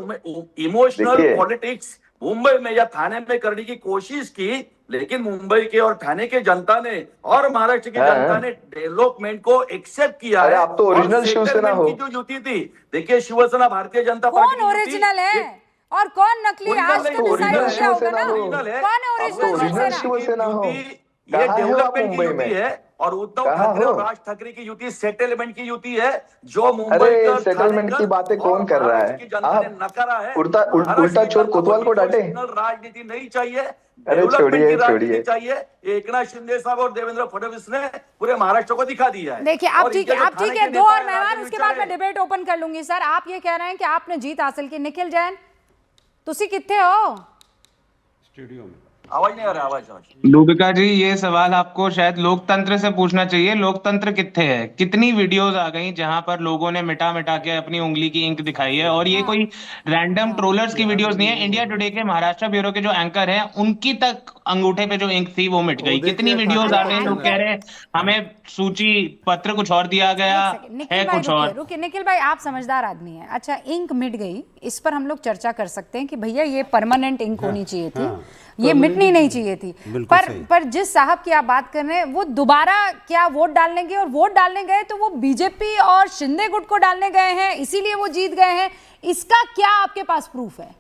इमोशनल पॉलिटिक्स मुंबई में या थाने में करने की कोशिश की, लेकिन मुंबई के और थाने के जनता ने और महाराष्ट्र की जनता ने डेवलपमेंट को एक्सेप्ट किया है। आप तो ओरिजिनल शिवसेना हो। की जो युति थी, देखिए शिवसेना भारतीय जनता पार्टी कौन ओरिजिनल है और कौन नकली, आज तो डिसाइड हो गया होगा ना कौन ओरिजिनल शिवसेना हो। ये डेवलपमेंट की युति है और उद्धव ठाकरे और राज ठाकरे की युति सेटलमेंट की युति है। जो मुंबई का सेटलमेंट की बातें कौन कर रहा है? नकारा है। उल्टा चोर कोतवाल को डांटे। राजनीति नहीं चाहिए, अरे छोड़िए चाहिए। एकनाथ शिंदे साहब और देवेंद्र फडणवीस ने पूरे महाराष्ट्र को दिखा दिया है। देखिए आप ठीक है, 2 और मेहमान, उसके बाद मैं डिबेट ओपन कर लूंगी। सर आप ये कह रहे हैं कि आपने जीत हासिल की। निखिल जैन तुसी किथे हो? स्टूडियो में। आवाज नहीं आ रहा, आवाज। रूबिका जी, ये सवाल आपको शायद लोकतंत्र से पूछना चाहिए। लोकतंत्र कितने है? कितनी वीडियोस आ गई जहां पर लोगों ने मिटा मिटा के अपनी उंगली की इंक दिखाई है, और ये कोई रैंडम ट्रोलर्स की वीडियोस नहीं है। इंडिया टुडे के महाराष्ट्र ब्यूरो के जो एंकर हैं, उनकी तक अंगूठे पे जो इंक थी वो मिट गई। कितनी वीडियोस आ गई, लोग कह रहे हैं हमें सूची पत्र कुछ और दिया गया है, कुछ और। रुकिए निखिल भाई, आप समझदार आदमी हैं। अच्छा, इंक मिट गई, इस पर हम लोग चर्चा कर सकते हैं कि भैया ये परमानेंट इंक होनी चाहिए थी, ये मिटनी नहीं चाहिए थी। पर जिस साहब की आप बात कर रहे हैं, वो दोबारा क्या वोट डालने गए, और वोट डालने गए तो वो बीजेपी और शिंदे गुट को डालने गए हैं, इसीलिए वो जीत गए हैं। इसका क्या आपके पास प्रूफ है?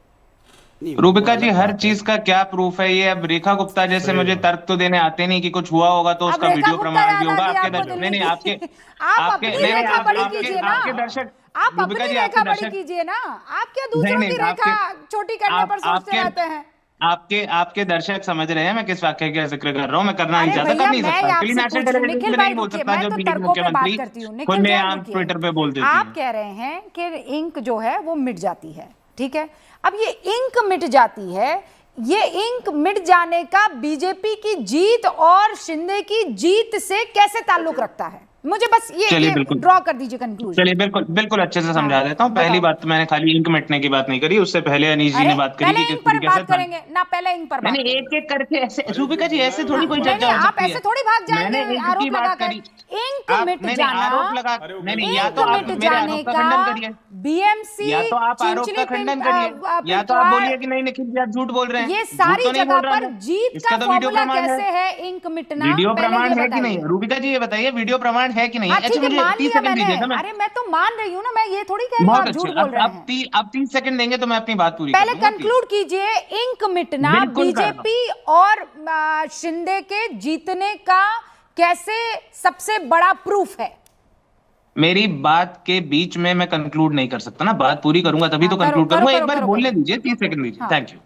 रूबिका जी, हर चीज का क्या प्रूफ है? ये अब रेखा गुप्ता जैसे मुझे तर्क तो देने आते नहीं कि कुछ हुआ होगा तो उसका वीडियो प्रमाण भी होगा। आपके दर्शक नहीं, आपके दर्शक, आप अपनी रेखा बड़ी कीजिए ना, आप क्या दूसरों की रेखा छोटी करने पर सोचते रहते हैं? आपके दर्शक समझ रहे हैं मैं किस वाक्य का जिक्र कर रहा हूँ। मैं करना नहीं चाहता, कर नहीं सकता, क्लीन नेशनल टेलीविजन पे नहीं बोल सकता जो दिल्ली मुख्यमंत्री खुलेआम ट्विटर पे बोल देती है। आप कह रहे हैं कि इंक जो है वो मिट जाती है, ठीक है। अब ये इंक मिट जाती है, ये इंक मिट जाने का बीजेपी की जीत और शिंदे की जीत से कैसे ताल्लुक रखता है? मुझे बस ये ड्रॉ कर दीजिए कंक्लूजन। चलिए बिल्कुल अच्छे से समझा देता हूँ। पहली बात तो मैंने खाली इंक मिटने की बात नहीं करी, उससे पहले अनीश जी ने बात करी कि किस तरीके से करेंगे ना, पहले इंक पर मैंने एक एक करके ऐसे। रूबिका जी, ऐसे थोड़ी कोई चर्चा हो सकती है। आप ऐसे थोड़ी भाग जाएंगे आरोप लगाकर। इंक मिट जाना, आरोप लगा नहीं, या तो आप मेरे आरोप का खंडन करिए, बीएमसी, या तो आप आरोप का खंडन करिए, या तो आप बोलिए कि नहीं निखिल जी आप झूठ बोल रहे हैं। ये सारी जगह पर जीत का फॉर्मूला कैसे है इंक मिटना? वीडियो प्रमाण है कि नहीं? रूबिका जी ये बताइए, वीडियो प्रमाण है कि नहीं? मान लिया मैंने। अरे मैं तो मान रही हूँ ना, मैं ये थोड़ी कह रही हूँ आप झूठ बोल रहे हैं। अब 30 सेकंड देंगे तो मैं अपनी बात पूरी पहले कंक्लूड कीजिए। इंक मिटना बीजेपी और शिंदे के जीतने का कैसे सबसे बड़ा प्रूफ है? मेरी बात के बीच में मैं कंक्लूड नहीं कर सकता ना, बात पूरी करूंगा तभी तो कंक्लूड करूंगा। एक बार बोलने दीजिए, 30 सेकंड दीजिए। Thank you.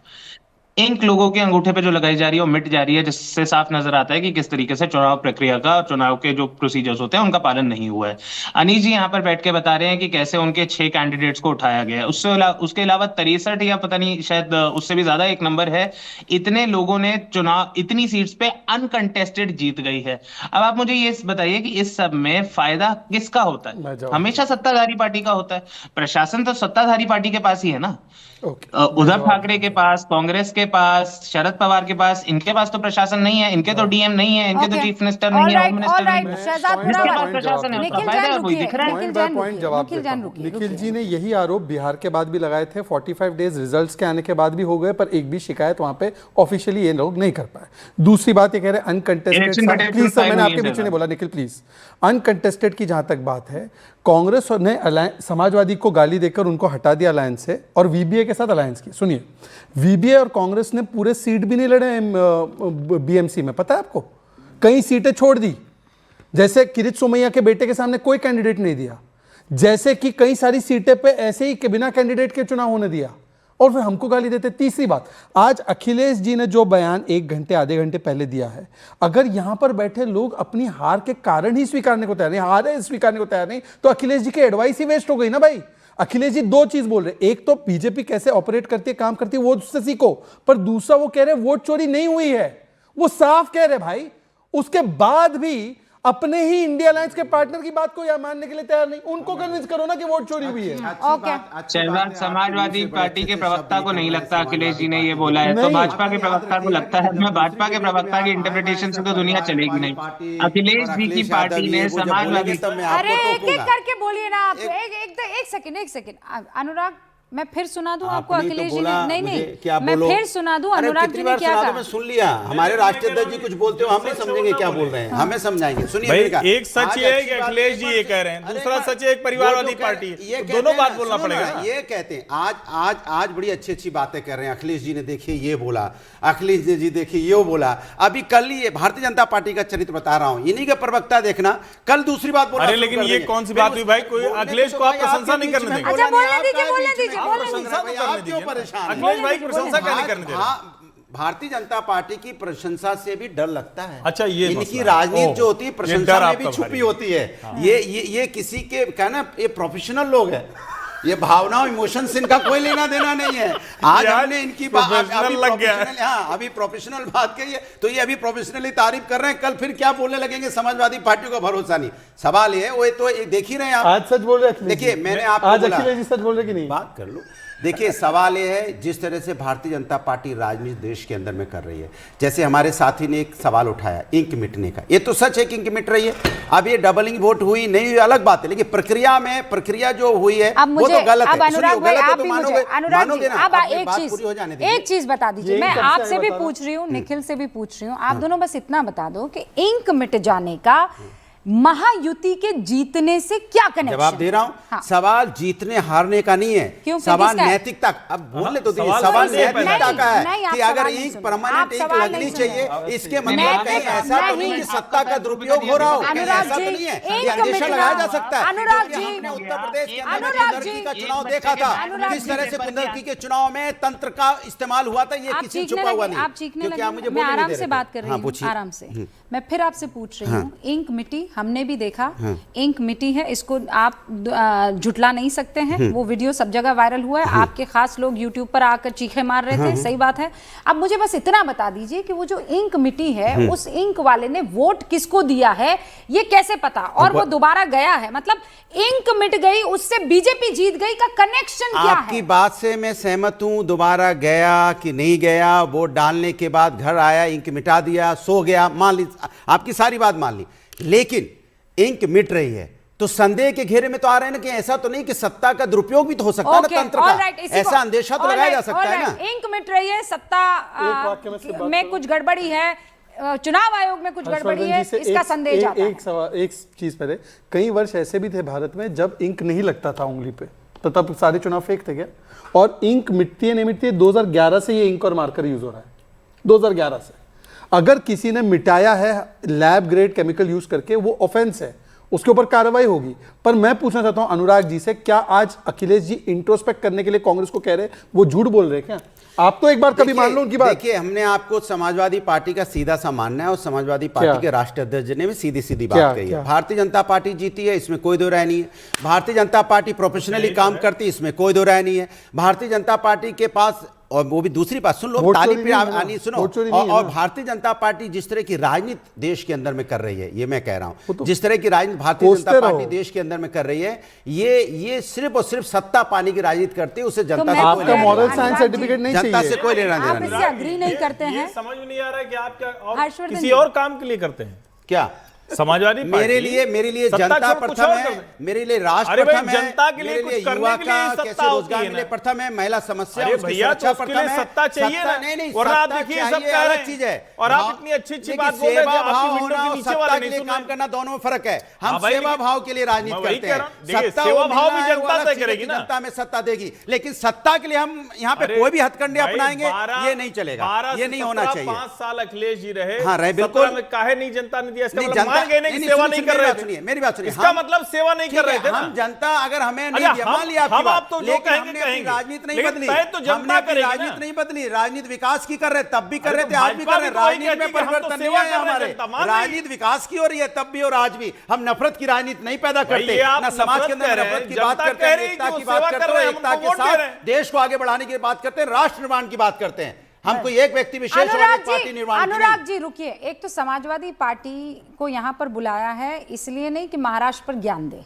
इंक लोगों के अंगूठे पे जो लगाई जा रही है वो मिट जा रही है, जिससे साफ नजर आता है कि किस तरीके से चुनाव प्रक्रिया का और चुनाव के जो प्रोसीजर्स होते हैं उनका पालन नहीं हुआ है। अनीश जी यहाँ पर बैठ के बता रहे हैं कि कैसे उनके 6 कैंडिडेट्स को उठाया गया है। उसके अलावा 63 या पता नहीं शायद उससे भी ज्यादा एक नंबर है, इतने लोगों ने चुनाव इतनी सीट्स पे अनकंटेस्टेड जीत गई है। अब आप मुझे ये बताइए कि इस सब में फायदा किसका होता है? हमेशा सत्ताधारी पार्टी का होता है। प्रशासन तो सत्ताधारी पार्टी के पास ही है ना। उद्धव ठाकरे के पास, कांग्रेस के पास, शरद पवार के पास, इनके पास तो प्रशासन नहीं है, इनके तो डीएम नहीं है, इनके तो चीफ मिनिस्टर नहीं है, होम मिनिस्टर नहीं है। प्रशासन है, उसका फायदा है, वही दिख रहा है। निखिल जी ने यही आरोप बिहार के बाद भी लगाए थे। 45 डेज रिजल्ट्स के आने के बाद भी हो गए, पर एक भी शिकायत वहां पे ऑफिशियली ये लोग नहीं कर पाए। दूसरी बात ये कह रहे हैं अनकंटेस्टेड, प्लीज सर, मैंने आपके पीछे नहीं बोला निखिल, प्लीज। अनकंटेस्टेड की जहां तक बात है, कांग्रेस ने समाजवादी को गाली देकर उनको हटा दिया अलायंस से और वीबीए के साथ अलायंस की। सुनिए, वीबीए और कांग्रेस ने पूरे सीट भी नहीं लड़े बीएमसी में, पता है आपको? कई सीटें छोड़ दी, जैसे किरीट सोमैया के बेटे के सामने कोई कैंडिडेट नहीं दिया, जैसे कि कई सारी सीटें पे ऐसे ही बिना कैंडिडेट के चुनाव होने दिया, और फिर हमको गाली देते। तीसरी बात, आज अखिलेश जी ने जो बयान 1 घंटे आधे घंटे पहले दिया है, अगर यहां पर बैठे लोग अपनी हार के कारण ही स्वीकारने को तैयार नहीं, हार है स्वीकारने को तैयार नहीं, तो अखिलेश जी की एडवाइस ही वेस्ट हो गई ना भाई। अखिलेश जी 2 चीज बोल रहे, एक तो बीजेपी कैसे ऑपरेट करती है, काम करती है, वो उससे सीखो, पर दूसरा वो कह रहे वोट चोरी नहीं हुई है, वो साफ कह रहे भाई। उसके बाद भी अपने ही इंडिया अलायंस के पार्टनर की बात को या मानने के लिए तैयार नहीं। उनको कन्विंस करो ना कि वोट चोरी हुई है। शहबाज समाजवादी पार्टी के प्रवक्ता को नहीं लगता अखिलेश जी ने ये बोला है, तो भाजपा के प्रवक्ता को लगता है। मैं भाजपा के प्रवक्ता की इंटरप्रिटेशन से तो दुनिया चलेगी नहीं। अखिलेश जी की पार्टी ने समाजवादी, अरे एक करके बोलिए ना आप। एक सेकंड अनुराग, मैं फिर सुना दूं आपको अखिलेश जी ने? नहीं, मैं फिर सुना दूं अनुराग जी ने क्या कहा। मैं सुन लिया, हमारे राष्ट्रीय अध्यक्ष जी कुछ बोलते हो हम नहीं समझेंगे क्या बोल रहे हैं, हमें समझाएंगे। सुनिए, एक सच ये है कि अखिलेश जी ये कह रहे हैं, दूसरा सच है एक परिवारवादी पार्टी है, दोनों बात बोलना पड़ेगा। ये कहते हैं आज बड़ी अच्छी बातें कर रहे हैं। अखिलेश जी ने देखिए ये बोला, अखिलेश जी देखिए ये बोला, अभी कल ही भारतीय जनता पार्टी का चरित्र बता रहा हूं, इन्हीं का प्रवक्ता देखना, कल दूसरी बात बोला। अरे लेकिन ये कौन सी बात हुई भाई? कोई अखिलेश को आप प्रशंसा नहीं करने देंगे? अच्छा बोलने दीजिए। आप क्यों परेशान? अखिलेछ भाई प्रशंसा क्या नहीं करने दे रहे? भारतीय जनता पार्टी की प्रशंसा से भी डर लगता है। अच्छा, ये इनकी राजनीति जो होती है प्रशंसा में भी छुपी होती है। ये किसी के कहना, ये प्रोफेशनल लोग हैं। ये भावनाओं इमोशन से इनका कोई लेना देना नहीं है। आज हमने इनकी अभी प्रोफेशनल बात कही है तो ये अभी प्रोफेशनली तारीफ कर रहे हैं, कल फिर क्या बोलने लगेंगे समाजवादी पार्टियों का भरोसा नहीं। सवाल ये है, वो तो देख ही रहे हैं आप। आज सच बोल रहे हैं। देखिए मैंने आपको आज बोला, अखिलेश जी सच बोल रहे कि नहीं, बात कर लो। देखिए सवाल ये है, जिस तरह से भारतीय जनता पार्टी राजनीति देश के अंदर में कर रही है, जैसे हमारे साथी ने एक सवाल उठाया इंक मिटने का, ये तो सच है कि इंक मिट रही है। अब ये डबलिंग वोट हुई नहीं हुई अलग बात है, लेकिन प्रक्रिया जो हुई है वो तो गलत है। अनुराग भाई आप भी मुझे, मानोगे ना, अब एक चीज बता दीजिए, मैं आपसे भी पूछ रही हूँ, निखिल से भी पूछ रही हूँ, आप दोनों बस इतना बता दो कि इंक मिट जाने का महायुति के जीतने से क्या कनेक्शन? जवाब दे रहा हूं। हाँ। सवाल जीतने हारने का नहीं है, सवाल नैतिकता। अब बोलने तो दीजिए, सवाल नैतिकता का है कि अगर एक परमानेंट एक लगनी चाहिए, इसके मतलब कहीं ऐसा तो नहीं कि सत्ता का दुरुपयोग हो रहा हो, ऐसा तो नहीं है, ये अंदेशा लगाया जा सकता है। हमने उत्तर प्रदेश के अंदर कुंदरकी का चुनाव देखा था, किस तरह से कुंदरकी के चुनाव में तंत्र का इस्तेमाल हुआ था, ये किसी छुपा हुआ नहीं। आप चीखने लगे, मैं आराम से बात कर रही हूँ, आराम से। मैं फिर आपसे पूछ रही हूँ, इंक मिट्टी हमने भी देखा, इंक मिट्टी है, इसको आप झुटला नहीं सकते हैं। वो वीडियो सब जगह वायरल हुआ है, आपके खास लोग यूट्यूब पर आकर चीखे मार रहे थे, सही बात है। अब मुझे बस इतना बता दीजिए कि वो जो इंक मिट्टी है, उस इंक वाले ने वोट किसको दिया है, ये कैसे पता? और वो दोबारा गया है, मतलब इंक मिट गई, उससे बीजेपी जीत गई का कनेक्शन क्या है? आपकी बात से मैं सहमत हूं, दोबारा गया कि नहीं गया, वोट डालने के बाद घर आया, इंक मिटा दिया, सो गया, मान ली, आपकी सारी बात मान ली, लेकिन इंक मिट रही है तो संदेह के घेरे में तो आ रहे हैं ना कि ऐसा तो नहीं कि सत्ता का दुरुपयोग भी तो हो सकता है ना तंत्र का, ऐसा अंदेशा तो लगाया जा सकता है ना। इंक मिट रही है, सत्ता में कुछ गड़बड़ी है, चुनाव आयोग में कुछ गड़बड़ी है, इसका संदेह जाता है। एक सवाल, एक चीज पहले, कई वर्ष ऐसे भी थे भारत में जब इंक नहीं लगता था उंगली पे, तो तब सारे चुनाव फेक थे क्या? और इंक मिटती है नहीं मिटती है, 2011 से ये इंक और मार्कर यूज हो रहा है, 2011 से। अगर किसी ने मिटाया है लैब ग्रेड केमिकल यूज करके, वो ऑफेंस है, उसके ऊपर कार्रवाई होगी। पर मैं पूछना चाहता हूं अनुराग जी से, क्या आज अखिलेश जी इंट्रोस्पेक्ट करने के लिए कांग्रेस को कह रहे हैं, वो झूठ बोल रहे हैं क्या? आप तो एक बार कभी मान लो उनकी बात। देखिए हमने आपको समाजवादी पार्टी का सीधा सा मानना है, और समाजवादी पार्टी के राष्ट्रीय अध्यक्ष ने भी सीधी सीधी बात कही है। भारतीय जनता पार्टी जीती है, इसमें कोई दो राय नहीं है। भारतीय जनता पार्टी प्रोफेशनली काम करती है, इसमें कोई दो राय नहीं है। भारतीय जनता पार्टी के पास, और वो भी दूसरी बात सुन लो, ताली पे आनी सुनो, और भारतीय जनता पार्टी जिस तरह की राजनीति देश के अंदर में कर रही है, ये मैं कह रहा हूं, जिस तरह की राजनीति भारतीय जनता पार्टी देश के अंदर में कर रही है, ये सिर्फ और सिर्फ सत्ता पाने की राजनीति करती है, उसे जनता से आपका मॉरल साइंस सर्टिफिकेट नहीं चाहिए, जनता से कोई लेना देना नहीं। एग्री नहीं करते हैं, समझ में नहीं आ रहा है कि आप क्या किसी और काम के लिए करते हैं क्या? समाजवादी मेरे लिए जनता प्रथम है, मेरे लिए राष्ट्र प्रथम है, जनता के लिए कुछ करने के लिए कैसे रोजगार के लिए प्रथम है, महिला समस्या उसकी सुरक्षा प्रथम है, सत्ता चाहिए ना। नहीं और आप देखिए सब कह रहे हैं चीज है, और आप इतनी अच्छी बात बोल रहे हैं, आपकी विंडो के नीचे वाले नहीं सुन रहे। काम करना दोनों में फर्क है। हम सेवा भाव के लिए राजनीति करते हैं, सेवा भाव भी जनता तय करेगी ना, जनता में सत्ता देगी, लेकिन सत्ता के लिए हम यहाँ पे कोई भी हथकंडे अपनाएंगे ये नहीं चलेगा, ये नहीं होना चाहिए। 5 साल अखिलेश जी रहे, हाँ रहे, बिल्कुल। काहे नहीं जनता ने दिया, इसका मतलब मान गए नहीं सेवा नहीं कर रहे थे। मेरी बात सुनिए, इसका मतलब सेवा नहीं कर रहे थे ना। हम जनता अगर हमें नहीं दिया, मान लिया आपकी बात, तो लेकिन हमने अपनी राजनीति नहीं बदली, हमने अपनी राजनीति नहीं बदली, राजनीति विकास की कर रहे, तब भी कर रहे थे, आज भी कर रहे, राजनीति में परिवर्तन नहीं आया हमारे, राजनीति विकास की हो रही है तब भी और आज भी। हम नफरत की राजनीति नहीं पैदा करते, ना समाज के अंदर नफरत की बात करते हैं, एकता की बात करते हैं, एकता के साथ देश को आगे बढ़ाने की बात करते हैं, राष्ट्र निर्माण की बात करते हैं। हम कोई एक व्यक्ति विशेष और एक पार्टी निर्माण। अनुराग जी रुकिए, एक तो समाजवादी पार्टी को यहाँ पर बुलाया है इसलिए नहीं कि महाराष्ट्र पर ज्ञान दे,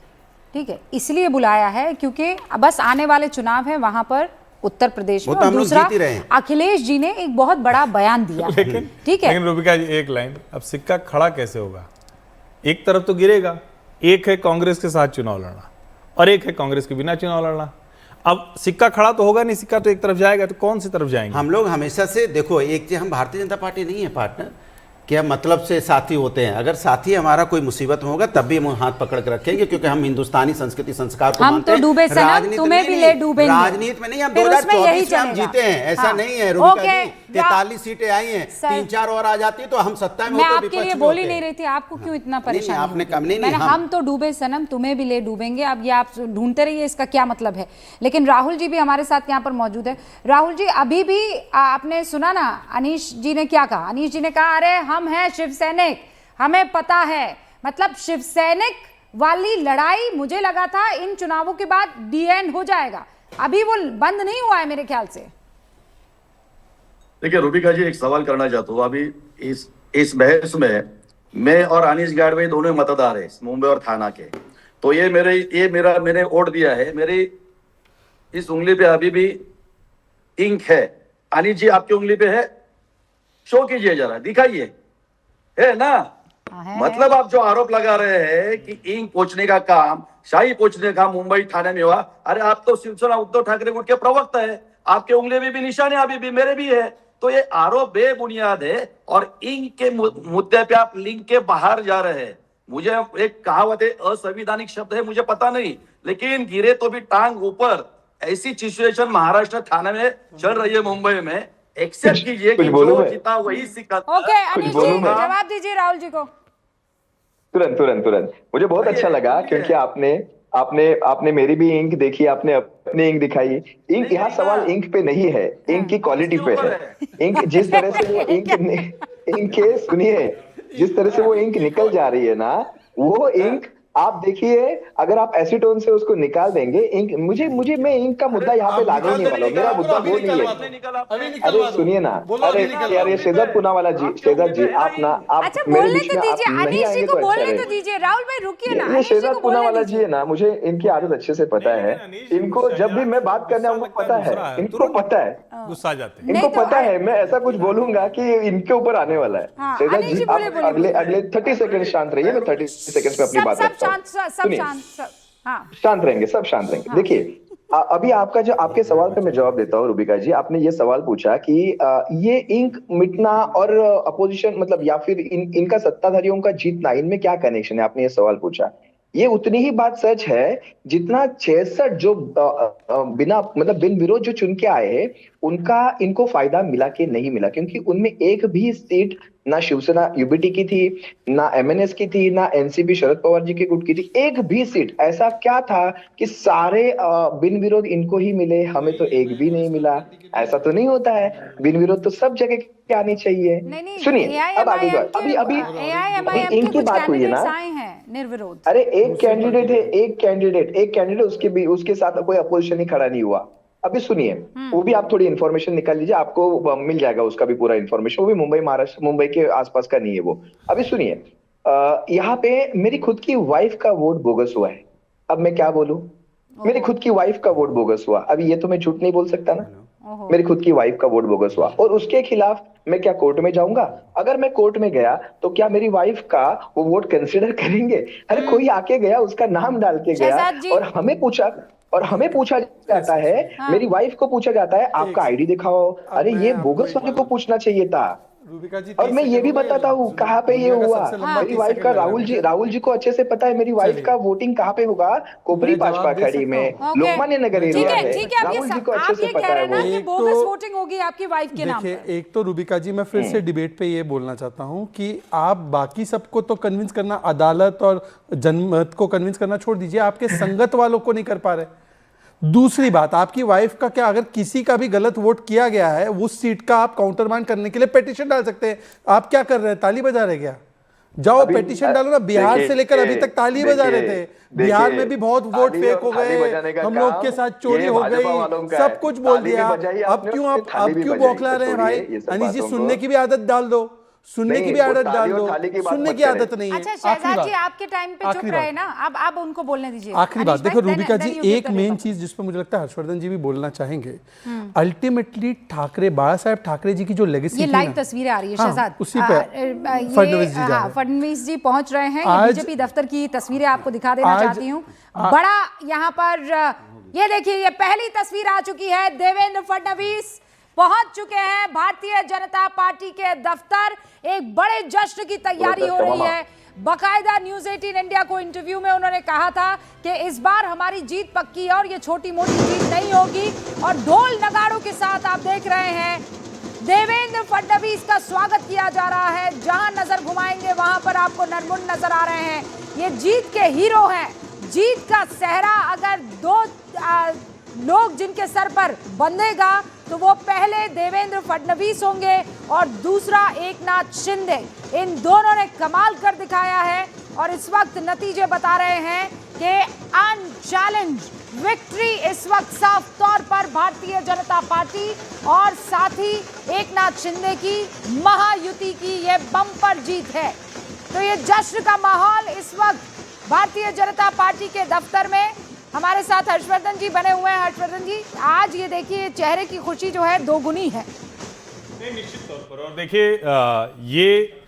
ठीक है, इसलिए बुलाया है क्योंकि बस आने वाले चुनाव है वहां पर उत्तर प्रदेश में, और दूसरा अखिलेश जी ने एक बहुत बड़ा बयान दिया, ठीक है। लेकिन रूबिका जी एक लाइन, अब सिक्का खड़ा कैसे होगा? एक तरफ तो गिरेगा, एक है कांग्रेस के साथ चुनाव लड़ना और एक है कांग्रेस के बिना चुनाव लड़ना। अब सिक्का खड़ा तो होगा नहीं, सिक्का तो एक तरफ जाएगा, तो कौन सी तरफ जाएंगे? हम लोग हमेशा से देखो, एक चीज, हम भारतीय जनता पार्टी नहीं है पार्टनर, क्या मतलब से साथी होते हैं। अगर साथी हमारा कोई मुसीबत में होगा तब भी हम हाथ पकड़ के रखेंगे, क्योंकि हम हिंदुस्तानी संस्कृति संस्कार को हम तो डूबे सनम, तुम्हें भी ले डूबेंगे। राजनीति में नहीं, हम 2024 में हम जीते हैं, ऐसा नहीं है रूबिका जी। 43 सीटें आई हैं, 3-4 और आ जाती तो हम सत्ता में मैं आपके लिए बोल ही नहीं रही थी, आपको क्यों इतना परेशान? आपने कम नहीं, हम तो डूबे सनम, तुम्हें भी ले डूबेंगे। अब ये आप ढूंढते रहिए इसका क्या मतलब है। लेकिन राहुल जी भी हमारे साथ यहाँ पर मौजूद है। राहुल जी, अभी भी आपने सुना ना अनीश जी ने क्या कहा? अनीश जी ने कहा अरे हम हैं शिव सैनिक, हमें पता है। मतलब शिव सैनिक वाली लड़ाई मुझे लगा था इन चुनावों के बाद डी एंड हो जाएगा, अभी वो बंद नहीं हुआ है मेरे ख्याल से। देखिए रूबिका जी, एक सवाल करना चाहता हूँ। अभी इस बहस में मैं और अनीश गाडवे दोनों मतदार है मुंबई और थाना के, तो मैंने वोट दिया है। मेरी इस उंगली पे अभी भी इंक है। अनीश जी आपकी उंगली पे है, शो कीजिए जरा, दिखाइए, है ना? मतलब आप जो आरोप लगा रहे हैं कि इंक पोंछने का काम, शाही पोंछने का मुंबई थाने में हुआ, अरे आप तो शिवसेना उद्धव ठाकरे गुट के प्रवक्ता है, आपके उंगली में भी निशान है, अभी भी मेरे भी है। तो ये आरोप बेबुनियाद है और इंक के मुद्दे पे आप लिंक के बाहर जा रहे हैं। मुझे एक कहावत है, असंवैधानिक शब्द है, मुझे पता नहीं, लेकिन गिरे तो भी टांग ऊपर, ऐसी सिचुएशन महाराष्ट्र थाने में चल रही है मुंबई में। एक्सेप्ट कीजिए कि जो जीता वही सिकंदर। ओके अनीश जी जवाब दीजिए राहुल जी को। तुरंत मुझे बहुत अच्छा लगा, क्योंकि आपने मेरी भी इंक देखी, आपने अपनी इंक दिखाई। इंक यहाँ सवाल इंक पे नहीं है, इंक की क्वालिटी पे है। इंक जिस तरह से वो इंक सुनिए, जिस तरह से वो इंक निकल जा रही है ना, वो इंक आप देखिए, अगर आप एसीटोन से उसको निकाल देंगे इंक, मुझे मैं इंक का मुद्दा यहाँ पे लाने नहीं वाला हूँ, मेरा मुद्दा वो नहीं है। अरे सुनिए ना, अरे यार ये शेजद पूनावाला जी, शेजद जी आप ना, आप अच्छा मेरे बोलने बीच तो में आप दीजिए, नहीं अनीश जी आएंगे को तो अच्छा बोलने तो रहेगा। दीजिए। राहुल भाई रुकिए ना, ये अनीश जी शेजद को पूनावाला बोलने जी है ना, मुझे इनकी आदत अच्छे से पता है। इनको जब भी मैं बात करने आऊंगा पता है, इनको पता है, गुस्सा आ जाते हैं। इनको पता है मैं ऐसा कुछ बोलूंगा कि इनके ऊपर आने वाला है। हाँ, शेजद अनीश जी जी बोले, आप अगले 30 सेकंड शांत रहिए, मैं 30 सेकंड पे अपनी बात रखता हूँ। सुनिए, शांत रहेंगे, सब शांत रहेंगे। देखिए अभी आपके सवाल पे मैं जवाब देता हूँ रूबिका जी। आपने ये सवाल पूछा कि ये इंक मिटना और अपोजिशन मतलब या फिर इनका सत्ताधारियों का जीतना, इनमें क्या कनेक्शन है, आपने ये सवाल पूछा। ये उतनी ही बात सच है जितना 66 जो बिन विरोध जो चुन के आए हैं, उनका इनको फायदा मिला कि नहीं मिला, क्योंकि उनमें एक भी सीट ना शिवसेना यूबीटी की थी, ना एमएनएस की थी, ना एनसीपी शरद पवार जी के गुट की थी। एक भी सीट ऐसा क्या था कि सारे बिन विरोध इनको ही मिले, हमें तो एक भी नहीं मिला? ऐसा तो नहीं होता है, बिन विरोध तो सब जगह के आनी चाहिए। सुनिए अब आगे अभी इनकी बात हुई है ना, निर्विरोध। अरे एक कैंडिडेट है, एक कैंडिडेट उसके साथ कोई अपोजिशन ही खड़ा नहीं हुआ। अभी सुनिए, वो भी आप थोड़ी इन्फॉर्मेशन निकाल लीजिए, आपको मिल जाएगा उसका भी पूरा इन्फॉर्मेशन। वो भी मुंबई के आसपास का नहीं है वो। अभी सुनिए, यहाँ पे मेरी खुद की वाइफ का वोट बोगस हुआ है। अब मैं क्या बोलूं, मेरी खुद की वाइफ का वोट बोगस हुआ। अभी ये तो मैं झूठ नहीं बोल सकता ना, मेरी खुद की वाइफ का वोट बोगस हुआ और उसके खिलाफ मैं क्या कोर्ट में जाऊंगा? अगर मैं कोर्ट में गया तो क्या मेरी वाइफ का वो वोट कंसिडर करेंगे? अरे कोई आके गया, उसका नाम डाल के गया और हमें पूछा जाता है, मेरी वाइफ को पूछा जाता है आपका आईडी दिखाओ। अरे ये बोगस वाले को पूछना चाहिए था। और मैं ये भी बताता हूँ कहाँ पे ये हुआ। मेरी वाइफ का राहुल जी को अच्छे से पता है मेरी वाइफ का वोटिंग कहाँ पे होगा, कोबरी भाजपा खड़ी में, लोकमान्य नगर एरिया है। राहुल जी को अच्छे से पता है वो। बोगस वोटिंग होगी आपकी वाइफ के नाम पर। देखिए, एक तो रूबिका जी मैं फिर से डिबेट पे ये बोलना चाहता हूँ कि आप बाकी सबको तो कन्विंस करना, अदालत और जनमत को कन्विंस करना छोड़ दीजिए, आपके संगत वालों को नहीं कर पा रहे। दूसरी बात, आपकी वाइफ का क्या, अगर किसी का भी गलत वोट किया गया है, उस सीट का आप काउंटरमांड करने के लिए पेटिशन डाल सकते हैं। आप क्या कर रहे हैं, ताली बजा रहे क्या? जाओ पेटिशन डालो ना। बिहार से लेकर अभी तक ताली बजा रहे थे, बिहार में भी बहुत वोट फेक हो गए, हम लोग के साथ चोरी हो गई, सब कुछ बोल दिया। अब क्यों बौखला रहे हैं भाई? अनीश जी सुनने की भी आदत डाल दो, सुनने की भी आदत डाल दो, सुनने की आदत नहीं है। अच्छा शहजाद जी आपके टाइम पे चुप रहे ना, अब उनको बोलने दीजिए। आखिरी बात देखो रूबिका जी, एक मेन चीज जिस पर मुझे लगता है हर्षवर्धन जी भी बोलना चाहेंगे, अल्टीमेटली ठाकरे, बाला साहेब ठाकरे जी की जो लेगेसी, ये लाइव तस्वीरें आ रही है शहजाद, उसी पे फडणवीस जी पहुंच रहे हैं। बीजेपी दफ्तर की तस्वीरें आपको दिखा देना चाहती हूँ। बड़ा यहाँ पर ये देखिए, ये पहली तस्वीर आ चुकी है, देवेंद्र फडणवीस पहुंच चुके हैं भारतीय जनता पार्टी के दफ्तर। एक बड़े जश्न की तैयारी हो रही है। बकायदा न्यूज़ 18 इंडिया को इंटरव्यू में उन्होंने कहा था कि इस बार हमारी जीत पक्की है और ये छोटी मोटी जीत नहीं होगी। और ढोल नगाड़ों के साथ आप देख रहे हैं देवेंद्र फडणवीस का स्वागत किया जा रहा है। जहां नजर घुमाएंगे वहां पर आपको नरमुंड नजर आ रहे हैं। ये जीत के हीरो हैं। जीत का सेहरा अगर दो लोग जिनके सर पर बंधेगा तो वो पहले देवेंद्र फडणवीस होंगे और दूसरा एकनाथ शिंदे। इन दोनों ने कमाल कर दिखाया है। और इस वक्त नतीजे बता रहे हैं कि अनचैलेंज विक्ट्री इस वक्त साफ तौर पर भारतीय जनता पार्टी और साथ ही एकनाथ शिंदे की महायुति की ये बम्पर जीत है। तो ये जश्न का माहौल इस वक्त भारतीय जनता पार्टी के दफ्तर में। हमारे साथ हर्षवर्धन जी बने हुए हैं। हर्षवर्धन जी, आज ये देखिए चेहरे की खुशी जो है दोगुनी है। निश्चित तौर पर। और देखिए ये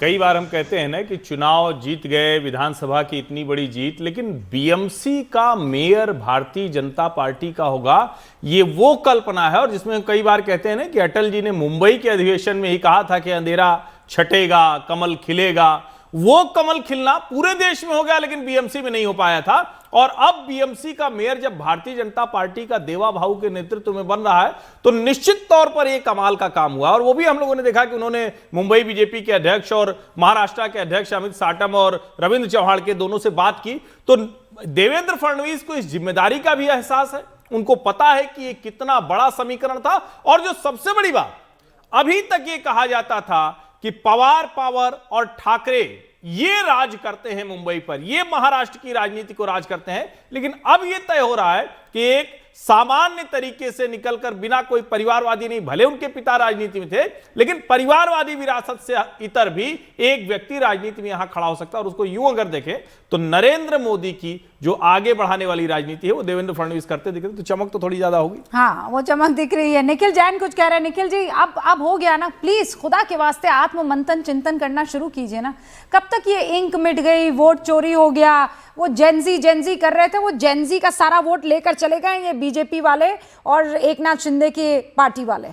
कई बार हम कहते हैं ना कि चुनाव जीत गए, विधानसभा की इतनी बड़ी जीत, लेकिन बीएमसी का मेयर भारतीय जनता पार्टी का होगा, ये वो कल्पना है। और जिसमें हम कई बार कहते हैं ना कि अटल जी ने मुंबई के अधिवेशन में ही कहा था कि अंधेरा छटेगा, कमल खिलेगा। वो कमल खिलना पूरे देश में हो गया, लेकिन बीएमसी में नहीं हो पाया था। और अब बीएमसी का मेयर जब भारतीय जनता पार्टी का देवा भाऊ के नेतृत्व में बन रहा है, तो निश्चित तौर पर यह कमाल का काम हुआ। और वो भी हम लोगों ने देखा कि उन्होंने मुंबई बीजेपी के अध्यक्ष और महाराष्ट्र के अध्यक्ष अमित साटम और रविंद्र चौहान के दोनों से बात की। तो देवेंद्र फडणवीस को इस जिम्मेदारी का भी एहसास है, उनको पता है कि यह कितना बड़ा समीकरण था। और जो सबसे बड़ी बात, अभी तक यह कहा जाता था कि पवार पावर और ठाकरे ये राज करते हैं मुंबई पर, ये महाराष्ट्र की राजनीति को राज करते हैं। लेकिन अब ये तय हो रहा है कि एक सामान्य तरीके से निकलकर, बिना कोई परिवारवादी नहीं, भले उनके पिता राजनीति में थे, लेकिन परिवारवादी विरासत से इतर भी एक व्यक्ति राजनीति में यहां खड़ा हो सकता है। और उसको यूं अगर देखें तो नरेंद्र मोदी की जो आगे बढ़ाने वाली राजनीति है वो देवेंद्र फडणवीस करते दिख रहे, तो चमक तो थोड़ी ज्यादा होगी। हाँ, वो चमक दिख रही है। निखिल जैन कुछ कह रहे हैं। निखिल जी, अब हो गया ना, प्लीज खुदा के वास्ते आत्म मंथन चिंतन करना शुरू कीजिए ना। कब तक ये इंक मिट गई, वोट चोरी हो गया, वो जेंजी कर रहे थे, वो जेंजी का सारा वोट लेकर चले गए ये बीजेपी वाले और एकनाथ शिंदे की पार्टी वाले।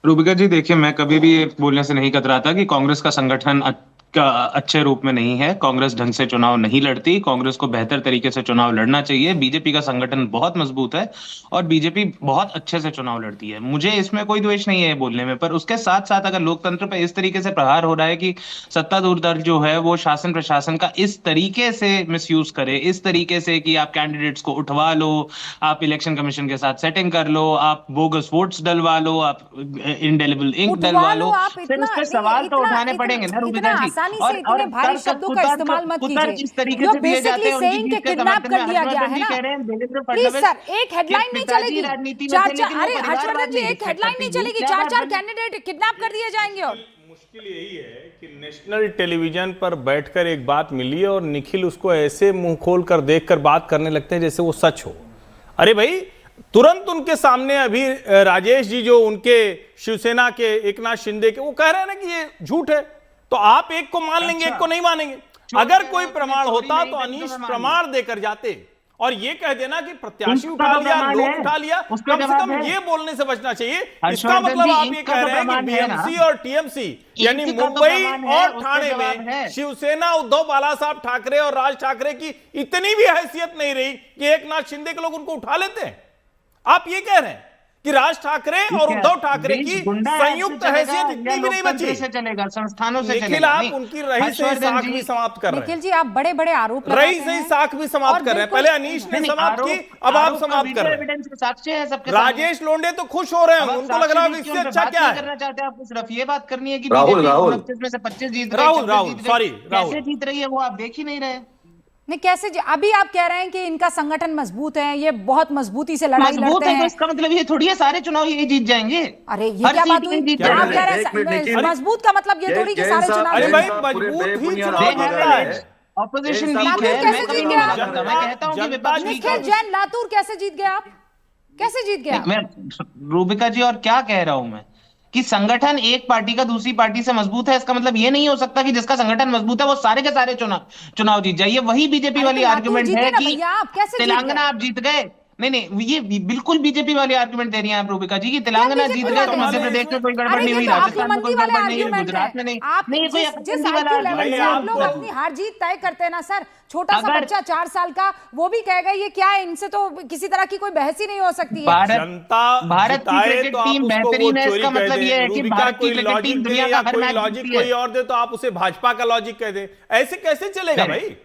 रूबिका जी, देखिए, मैं कभी भी ये बोलने से नहीं कतराता कि कांग्रेस का संगठन अच्छे रूप में नहीं है। कांग्रेस ढंग से चुनाव नहीं लड़ती। कांग्रेस को बेहतर तरीके से चुनाव लड़ना चाहिए। बीजेपी का संगठन बहुत मजबूत है और बीजेपी बहुत अच्छे से चुनाव लड़ती है। मुझे इसमें कोई द्वेष नहीं है बोलने में, पर उसके साथ साथ अगर लोकतंत्र पे इस तरीके से प्रहार हो रहा है कि सत्तारूढ़ दल जो है वो शासन प्रशासन का इस तरीके से मिसयूज करे, इस तरीके से कि आप कैंडिडेट्स को उठवा लो, आप इलेक्शन कमीशन के साथ सेटिंग कर लो, आप बोगस वोट्स डलवा लो, आप इंडेलिबल इंक डलवा लो, फिर उस पर सवाल तो उठाने पड़ेंगे ना रूबिका जी। और इतने भारी शब्दों का इस्तेमाल मत कीजिए। जो बेसिकली सेइंग के किडनैप कर दिया गया है ना। प्लीज सर, एक हेडलाइन नहीं चलेगी, अरे हर्षवर्धन जी, एक हेडलाइन नहीं चलेगी, 4 कैंडिडेट किडनैप कर दिए जाएंगे। और मुश्किल यही है कि नेशनल टेलीविजन पर बैठकर एक बात मिली और निखिल उसको ऐसे मुंह खोल कर देखकर बात करने लगते हैं जैसे वो सच हो। अरे भाई, तुरंत उनके सामने अभी राजेश जी जो उनके शिवसेना के एकनाथ शिंदे के, वो कह रहे हैं ना कि ये झूठ है, तो आप एक को मान लेंगे, एक को नहीं मानेंगे। अगर कोई प्रमाण होता तो अनीश प्रमाण देकर जाते और ये कह देना कि प्रत्याशी उठा लिया, लोग उठा लिया, कम से कम ये बोलने से बचना चाहिए। इसका मतलब आप ये कह रहे हैं कि बीएमसी और टीएमसी यानी मुंबई और ठाणे में शिवसेना, उद्धव बाला साहब ठाकरे और राज ठाकरे की इतनी भी हैसियत नहीं रही कि एकनाथ शिंदे के लोग उनको उठा लेते हैं। आप ये कह रहे हैं कि राज ठाकरे और उद्धव ठाकरे की संयुक्त हैसियत इतनी भी नहीं बची। से चलेगा, संस्थानों से निखिल, चलेगा। आप उनकी रही सही साख भी समाप्त कर रहे हैं। निखिल जी, आप बड़े-बड़े आरोप रही सही साख भी समाप्त कर रहे हैं। पहले अनीश ने समाप्त की, अब आप समाप्त कर रहे हैं। राजेश लोंडे तो खुश हो रहे हैं, उनको लग रहा है इससे अच्छा क्या है। करना चाहते हैं आप? सिर्फ ये बात करनी है कि राहुल 25 में से 25 जीत रहे हैं। राहुल सॉरी, कैसे जीत रही है वो आप देख ही नहीं रहे। नहीं, कैसे अभी आप कह रहे हैं कि इनका संगठन मजबूत है, ये बहुत मजबूती से लड़ाई लड़ते हैं। तो इसका मतलब ये थोड़ी है सारे चुनाव ये जीत जाएंगे। अरे ये क्या बात हुई? आप कह रहे हैं मजबूत का मतलब ये थोड़ी कि सारे चुनाव। अरे भाई, मजबूत ही चुनाव जीतता है। ऑपोजिशन वीक है। कैसे जीत गए आप? मैं कहता हूं कि विपक्ष वीक है। निखिल जैन लातूर कैसे जीत गए आप? कैसे जीत गए आप? मैं रूबिका जी, और क्या कह रहा हूं मैं कि संगठन एक पार्टी का दूसरी पार्टी से मजबूत है, इसका मतलब ये नहीं हो सकता कि जिसका संगठन मजबूत है वो सारे के सारे चुनाव जीत जाइए। वही बीजेपी वाली आर्गुमेंट है कि तेलंगाना आप जीत गए। नहीं, ये बिल्कुल बीजेपी वाली आर्गुमेंट दे रही है आप रूबिका जी की तेलंगाना जीत गए तो मध्य प्रदेश में कोई गड़बड़ नहीं हुई, राजस्थान में कोई गड़बड़ नहीं हुई, गुजरात में नहीं। नहीं, कोई आप लोग अपनी हार जीत तय करते हैं ना सर। छोटा सा बच्चा 4 साल का, वो भी कहेगा ये क्या है, इनसे तो किसी तरह की कोई बहस ही नहीं हो सकती है। भारत की क्रिकेट टीम बेहतरीन है, इसका मतलब ये है कि भारत की क्रिकेट टीम दुनिया का हर मैच जीतती है। कोई और दे तो आप उसे भाजपा का लॉजिक कह दे, ऐसे कैसे चलेगा भाई?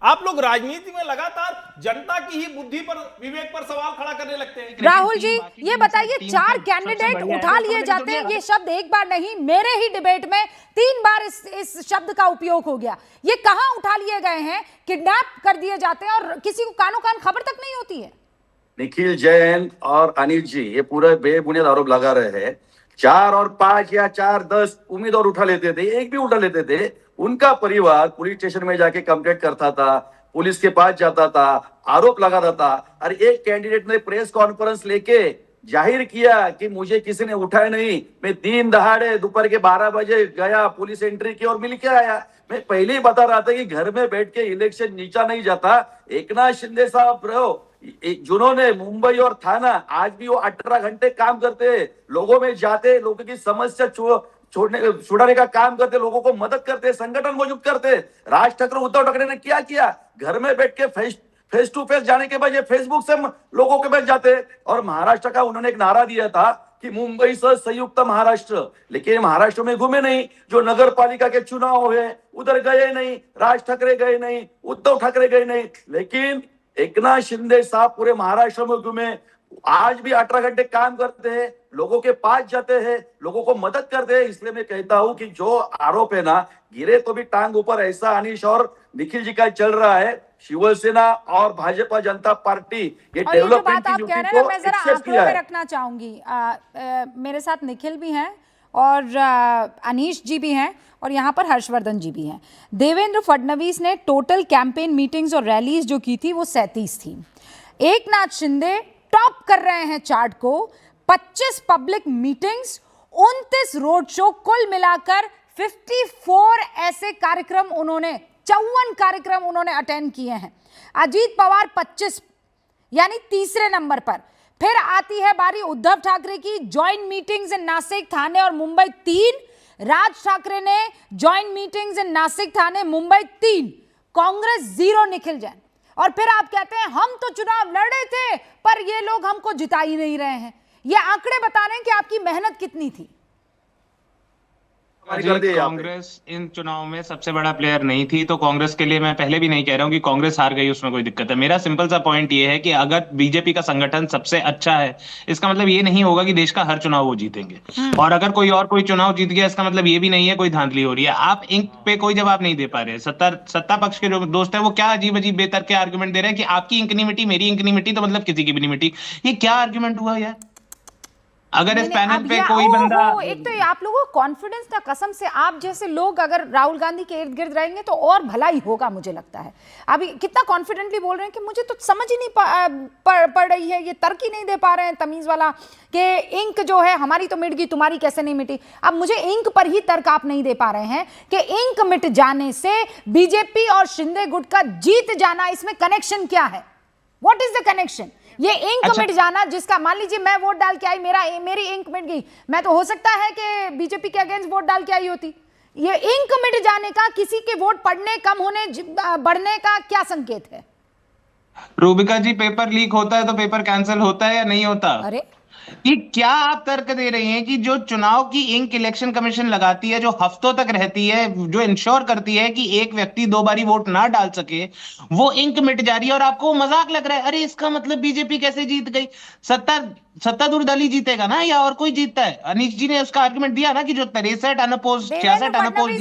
आप लोग राजनीति में लगातार जनता की ही बुद्धि पर, विवेक पर सवाल खड़ा करने लगते हैं। राहुल जी, ये बताइए, 4 कैंडिडेट उठा लिए जाते हैं, ये शब्द एक बार नहीं, मेरे ही डिबेट में 3 बार इस शब्द का उपयोग हो गया। ये कहां उठा लिए गए हैं? किडनैप कर दिए जाते हैं और किसी को कानो कान खबर तक नहीं होती है। निखिल जैन और अनिल जी ये पूरे बेबुनियाद आरोप लगा रहे हैं। 4 और 5 या 4, 10 उम्मीदवार उठा लेते थे, एक भी उठा लेते थे, उनका परिवार पुलिस स्टेशन में जाके कंप्लेंट करता था, पुलिस के पास जाता था, आरोप लगाता था। और एक कैंडिडेट ने प्रेस कॉन्फ्रेंस लेके जाहिर किया कि मुझे किसी ने उठाया नहीं, मैं दिन दहाड़े दोपहर के 12 बजे गया, पुलिस एंट्री की और मिल के आया। मैं पहले ही बता रहा था कि घर में बैठ के इलेक्शन नीचा नहीं जाता। एकनाथ शिंदे साहब रहो, जिन्होंने मुंबई और थाना, आज भी वो 18 घंटे काम करते हैं, लोगों में जाते, लोगों की समस्या छुड़ाने का काम करते, लोगों को मदद करते, संगठन मौजूद करते। राज ठाकरे, उद्धव ठाकरे ने क्या किया? घर में बैठ के फेस टू फेस जाने के बजाय फेसबुक से लोगों के पास जाते। और महाराष्ट्र का उन्होंने एक नारा दिया था कि मुंबई से संयुक्त महाराष्ट्र, लेकिन महाराष्ट्र में घूमे नहीं। जो नगर पालिका के चुनाव है उधर गए नहीं, राज ठाकरे गए नहीं, उद्धव ठाकरे गए नहीं, लेकिन एकनाथ शिंदे साहब पूरे महाराष्ट्र में घूमे। आज भी 18 घंटे काम करते हैं, लोगों के पास जाते हैं, लोगों को मदद करते हैं। इसलिए मैं कहता हूं कि जो आरोप है ना, गिरे तो भी टांग ऊपर, ऐसा अनिश और निखिल जी का चल रहा है। शिवसेना और भाजपा जनता पार्टी ये डेवलपमेंट की ड्यूटी को एक्सेप्ट किया है। रखना चाहूंगी, मेरे साथ निखिल भी हैं और अनीश जी भी हैं और यहाँ पर हर्षवर्धन जी भी हैं। देवेंद्र फडणवीस ने टोटल कैंपेन मीटिंग्स और रैलीज जो की थी वो 37 थी। एकनाथ शिंदे टॉप कर रहे हैं चार्ट को, 25 पब्लिक मीटिंग्स, 29 रोड शो, कुल मिलाकर 54 ऐसे कार्यक्रम उन्होंने, 54 कार्यक्रम उन्होंने अटेंड किए हैं। अजीत पवार 25 यानी तीसरे नंबर पर। फिर आती है बारी उद्धव ठाकरे की, जॉइंट मीटिंग्स इन नासिक, थाने और मुंबई 3। राज ठाकरे ने जॉइंट मीटिंग्स इन नासिक, थाने, मुंबई 3। कांग्रेस 0, निखिल जैन। और फिर आप कहते हैं हम तो चुनाव लड़ रहे थे पर ये लोग हमको जिता ही नहीं रहे हैं। ये आंकड़े बता रहे हैं कि आपकी मेहनत कितनी थी। कांग्रेस इन चुनाव में सबसे बड़ा प्लेयर नहीं थी, तो कांग्रेस के लिए मैं पहले भी नहीं कह रहा हूं कि कांग्रेस हार गई, उसमें कोई दिक्कत है। मेरा सिंपल सा पॉइंट ये है कि अगर बीजेपी का संगठन सबसे अच्छा है, इसका मतलब ये नहीं होगा कि देश का हर चुनाव वो जीतेंगे। और अगर कोई चुनाव जीत गया, इसका मतलब ये भी नहीं है कोई धांधली हो रही है। आप इंक पे कोई जवाब नहीं दे पा रहे। सत्ता पक्ष के जो दोस्त है वो क्या अजीब अजीब बेतर के आर्गुमेंट दे रहे हैं कि आपकी इंक नहीं मिटी, मेरी इंक नहीं मिटी, तो मतलब किसी की भी नहीं मिटी। ये क्या आर्गुमेंट हुआ यार? अगर इस पैनल पे कोई बंदा, एक तो आप लोगों को कॉन्फिडेंस ना, कसम से आप जैसे लोग अगर राहुल गांधी के इर्द गिर्द रहेंगे तो और भला ही होगा, मुझे लगता है। अभी कितना कॉन्फिडेंटली बोल रहे हैं कि मुझे तो समझ ही नहीं पड़ रही है, ये तर्क ही नहीं दे पा रहे हैं तमीज वाला कि इंक जो है हमारी तो मिट गई, तुम्हारी कैसे नहीं मिटी। अब मुझे इंक पर ही तर्क आप नहीं दे पा रहे हैं कि इंक मिट जाने से बीजेपी और शिंदे गुट का जीत जाना, इसमें कनेक्शन क्या है? What is the connection? ये इंक मिट जाना, जिसका मान लीजिए मैं वोट डाल के आई, मेरी इंक मिट गई, मैं तो हो सकता है कि बीजेपी के अगेंस्ट वोट डाल के आई होती। ये इंक मिट जाने का किसी के वोट पड़ने, कम होने, बढ़ने का क्या संकेत है? रूबिका जी, पेपर लीक होता है तो पेपर कैंसिल होता है या नहीं होता? अरे कि क्या आप तर्क दे रही हैं कि जो चुनाव की इंक इलेक्शन कमीशन लगाती है, जो हफ्तों तक रहती है, जो इंश्योर करती है कि एक व्यक्ति 2 बारी वोट ना डाल सके, वो इंक मिट जा रही है और आपको मजाक लग रहा है? अरे इसका मतलब बीजेपी कैसे जीत गई? सत्तारूढ़ दल ही जीतेगा ना, या और कोई जीतता है? अनीश जी ने उसका आर्गुमेंट दिया ना कि जो 63 अनअपोज्ड, 66 अनअपोज्ड